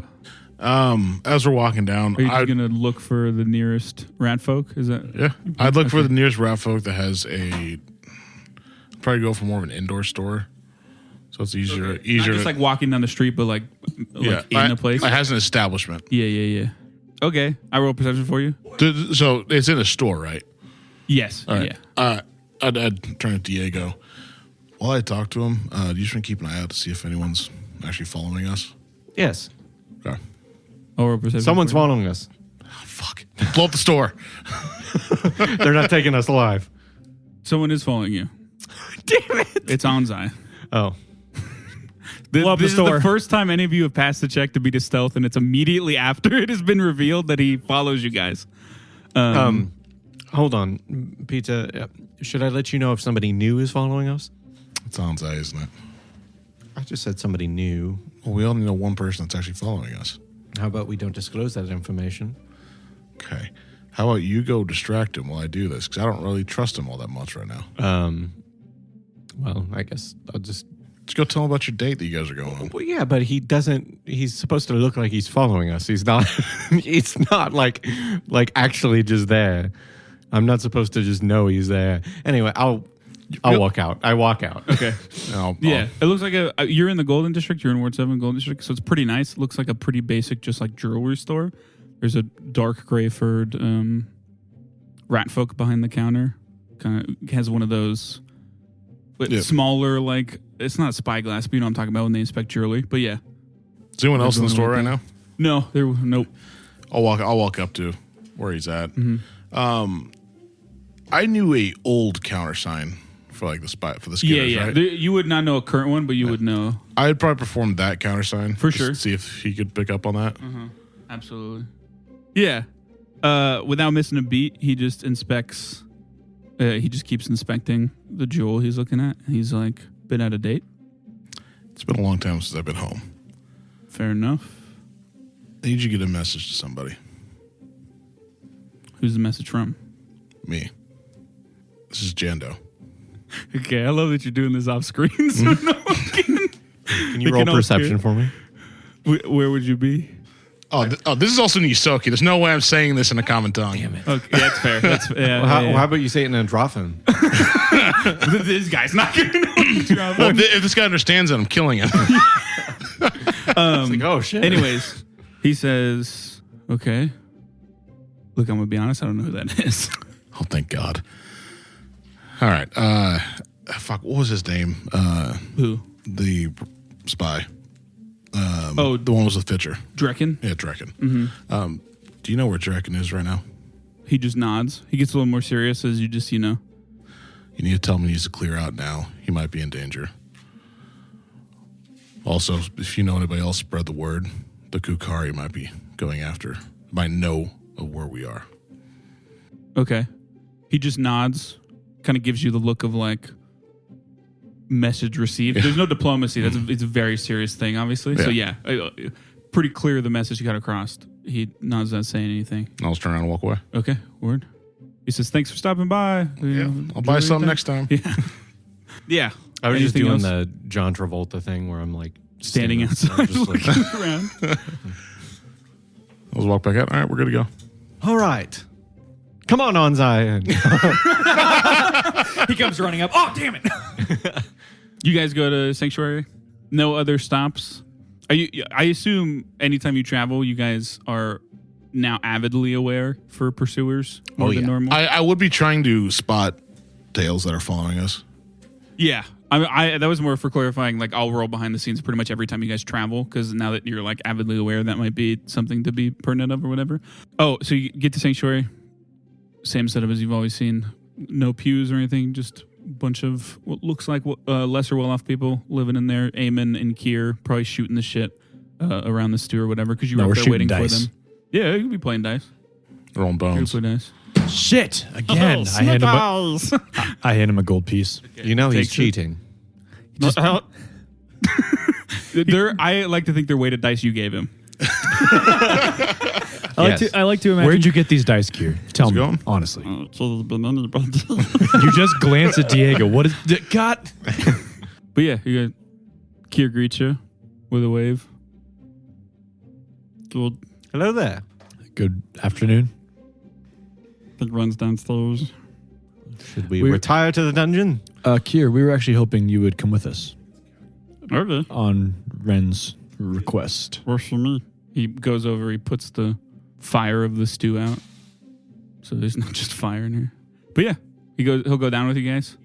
As we're walking down, Are you just I'd, gonna look for the nearest rat folk? Is that yeah, I'd look for the nearest rat folk that has a. Probably go for more of an indoor store, so it's easier. Not Easier. just to- like walking down the street, but like in a place? It has an establishment. Yeah. Okay, I roll perception for you. So it's in a store, right? Yes. All right. Yeah. I'd turn to Diego. While I talk to him, do you just want to keep an eye out to see if anyone's actually following us? Yes. Okay. I'll roll perception. Someone's for you. following us. Fuck. Blow up the store. They're not taking us alive. Someone is following you. Damn it. It's Anzai. Oh. Blow up the This is store. the first time any of you have passed the check to beat a stealth, and it's immediately after it has been revealed that he follows you guys. Hold on. Peter, should I let you know if somebody new is following us? It's Anzai, isn't it? I just said somebody new. Well, we only know one person that's actually following us. How about we don't disclose that information? Okay. How about you go distract him while I do this? Because I don't really trust him all that much right now. Well, I guess I'll just... Just go tell him about your date that you guys are going on. Well, yeah, but he doesn't... He's supposed to look like he's following us. He's not... It's not like actually just there. I'm not supposed to just know he's there. Anyway, I'll walk out. I walk out. Okay. I'll- Yeah, it looks like you're in the Golden District. You're in Ward 7 Golden District, so it's pretty nice. It looks like a pretty basic, just like jewelry store. There's a dark gray furred rat folk behind the counter. Kind of has one of those smaller, like it's not a spyglass, but you know what I'm talking about when they inspect jewelry. But yeah, Is anyone else in the doing store one right now? no, nope. I'll walk up to where he's at. Mm-hmm. I knew a old countersign for like the spot for the skitters, Yeah. right? You would not know a current one, but you would know. I'd probably perform that countersign For just sure. to see if he could pick up on that. Absolutely. Yeah. Without missing a beat, he just inspects. He just keeps inspecting the jewel he's looking at. He's like, been out of date. It's been a long time since I've been home. Fair enough. I need you to get a message to somebody. Who's the message from? Me. This is Jando. Okay, I love that you're doing this off screen. So no one can. Can We you roll can all perception hear. for me? Where would you be? This is also Nisoki. There's no way I'm saying this in a common tongue. Damn it. Okay, that's fair. That's Well, how about you say it in Androphan? This guy's not gonna know what you're on. Well, if this guy understands it, I'm killing him. It's like, oh, shit. Anyways, he says, "Okay, look, I'm gonna be honest. I don't know who that is." Oh, thank God. All right. Fuck. What was his name? Who? The spy. Oh, The one was with Fitcher. Drekken. Yeah, Draken. Do you know where Draken is right now? He just nods. He gets a little more serious as you just, You need to tell him he needs to clear out now. He might be in danger. Also, if you know anybody else, spread the word. The Kukari might be going after. Might know of where we are. Okay. He just nods, kind of gives you the look of like message received. There's no diplomacy. It's a very serious thing, obviously. So yeah, pretty clear the message you got across. He nods, not saying anything. I'll just turn around and walk away. Okay, word. He says, "Thanks for stopping by. Yeah, I'll buy something next time. Yeah, yeah. I was just Anything doing else? the John Travolta thing where I'm like Standing outside, just like, looking around. I'll just walk back out. All right, we're good to go. all right. Come on, Anzai. He comes running up. Oh, damn it. You guys go to Sanctuary? No other stops? I assume anytime you travel, you guys are now avidly aware for pursuers more than normal? I would be trying to spot tails that are following us. Yeah. I that was more for clarifying, like I'll roll behind the scenes pretty much every time you guys travel, because now that you're like avidly aware, that might be something to be pertinent of or whatever. Oh, so you get to Sanctuary, same setup as you've always seen. No pews or anything, just a bunch of what looks like lesser well-off people living in there. Eamon and Kier probably shooting the shit around the stew or whatever, because you were No, up we're there shooting waiting dice. for them. Yeah, you could be playing dice. Rolling You could bones. play dice. Shit! Again. I hand him a gold piece. You know he's Takes it. cheating. I like to think they're weighted dice you gave him. Yes. I like to imagine. Where'd you get these dice, Kier? Tell me, going? honestly. So there's been anybody. You just glance at Diego. What is... God! But yeah, you got Kier greets you with a wave. Good. Hello there. Good afternoon. Think runs downstairs. Should we retire to the dungeon? Kier, we were actually hoping you would come with us Okay. on Ren's request. Works for me. He goes over, he puts the fire of the stew out. So there's not just fire in here. But yeah, he'll go down with you guys.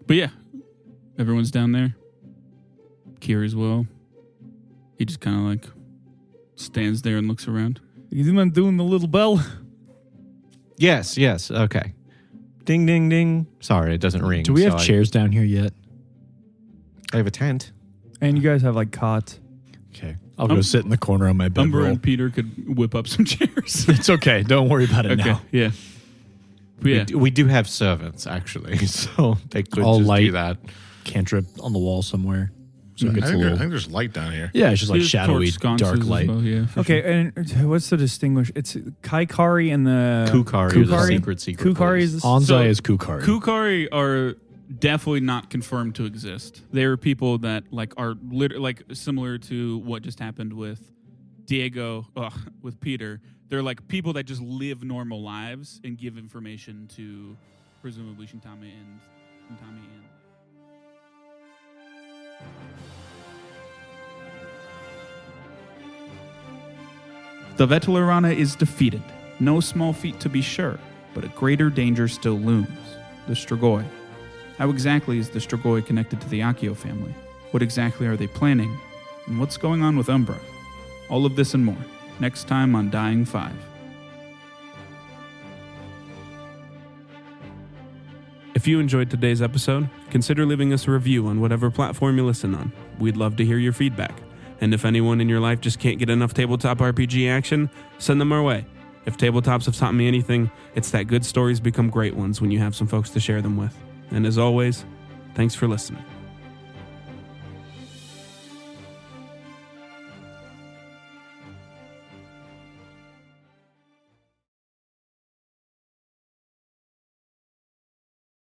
But yeah, everyone's down there. Kier as well. He just kind of like stands there and looks around. Is man doing the little bell? Yes. Okay. Ding, ding, ding. Sorry, it doesn't ring. Do we have so chairs down here yet? I have a tent. And you guys have like cots. Okay. I'll go sit in the corner on my Umber bedroll. and Peter could whip up some chairs. It's okay. Don't worry about it Okay, now. yeah. But yeah, We do have servants, actually, so they could All just light. do that. Cantrip on the wall somewhere. So it I gets a think, little... I think there's light down here. Yeah, it's just like There's shadowy, torch sconces dark as light. well, yeah, for Okay, sure. and what's the distinguish? It's Kaikari and the Kukari is a Kukari? secret Kukari place. is Anzai So- is Kukari. Kukari are definitely not confirmed to exist. They're people that like are like similar to what just happened with Diego, with Peter. They're like people that just live normal lives and give information to presumably Shintami and The Vetalarana is defeated. No small feat to be sure, but a greater danger still looms. The Strigoi. How exactly is the Strigoi connected to the Accio family? What exactly are they planning? And what's going on with Umbra? All of this and more, next time on Dying 5. If you enjoyed today's episode, consider leaving us a review on whatever platform you listen on. We'd love to hear your feedback. And if anyone in your life just can't get enough tabletop RPG action, send them our way. If tabletops have taught me anything, it's that good stories become great ones when you have some folks to share them with. And as always, thanks for listening.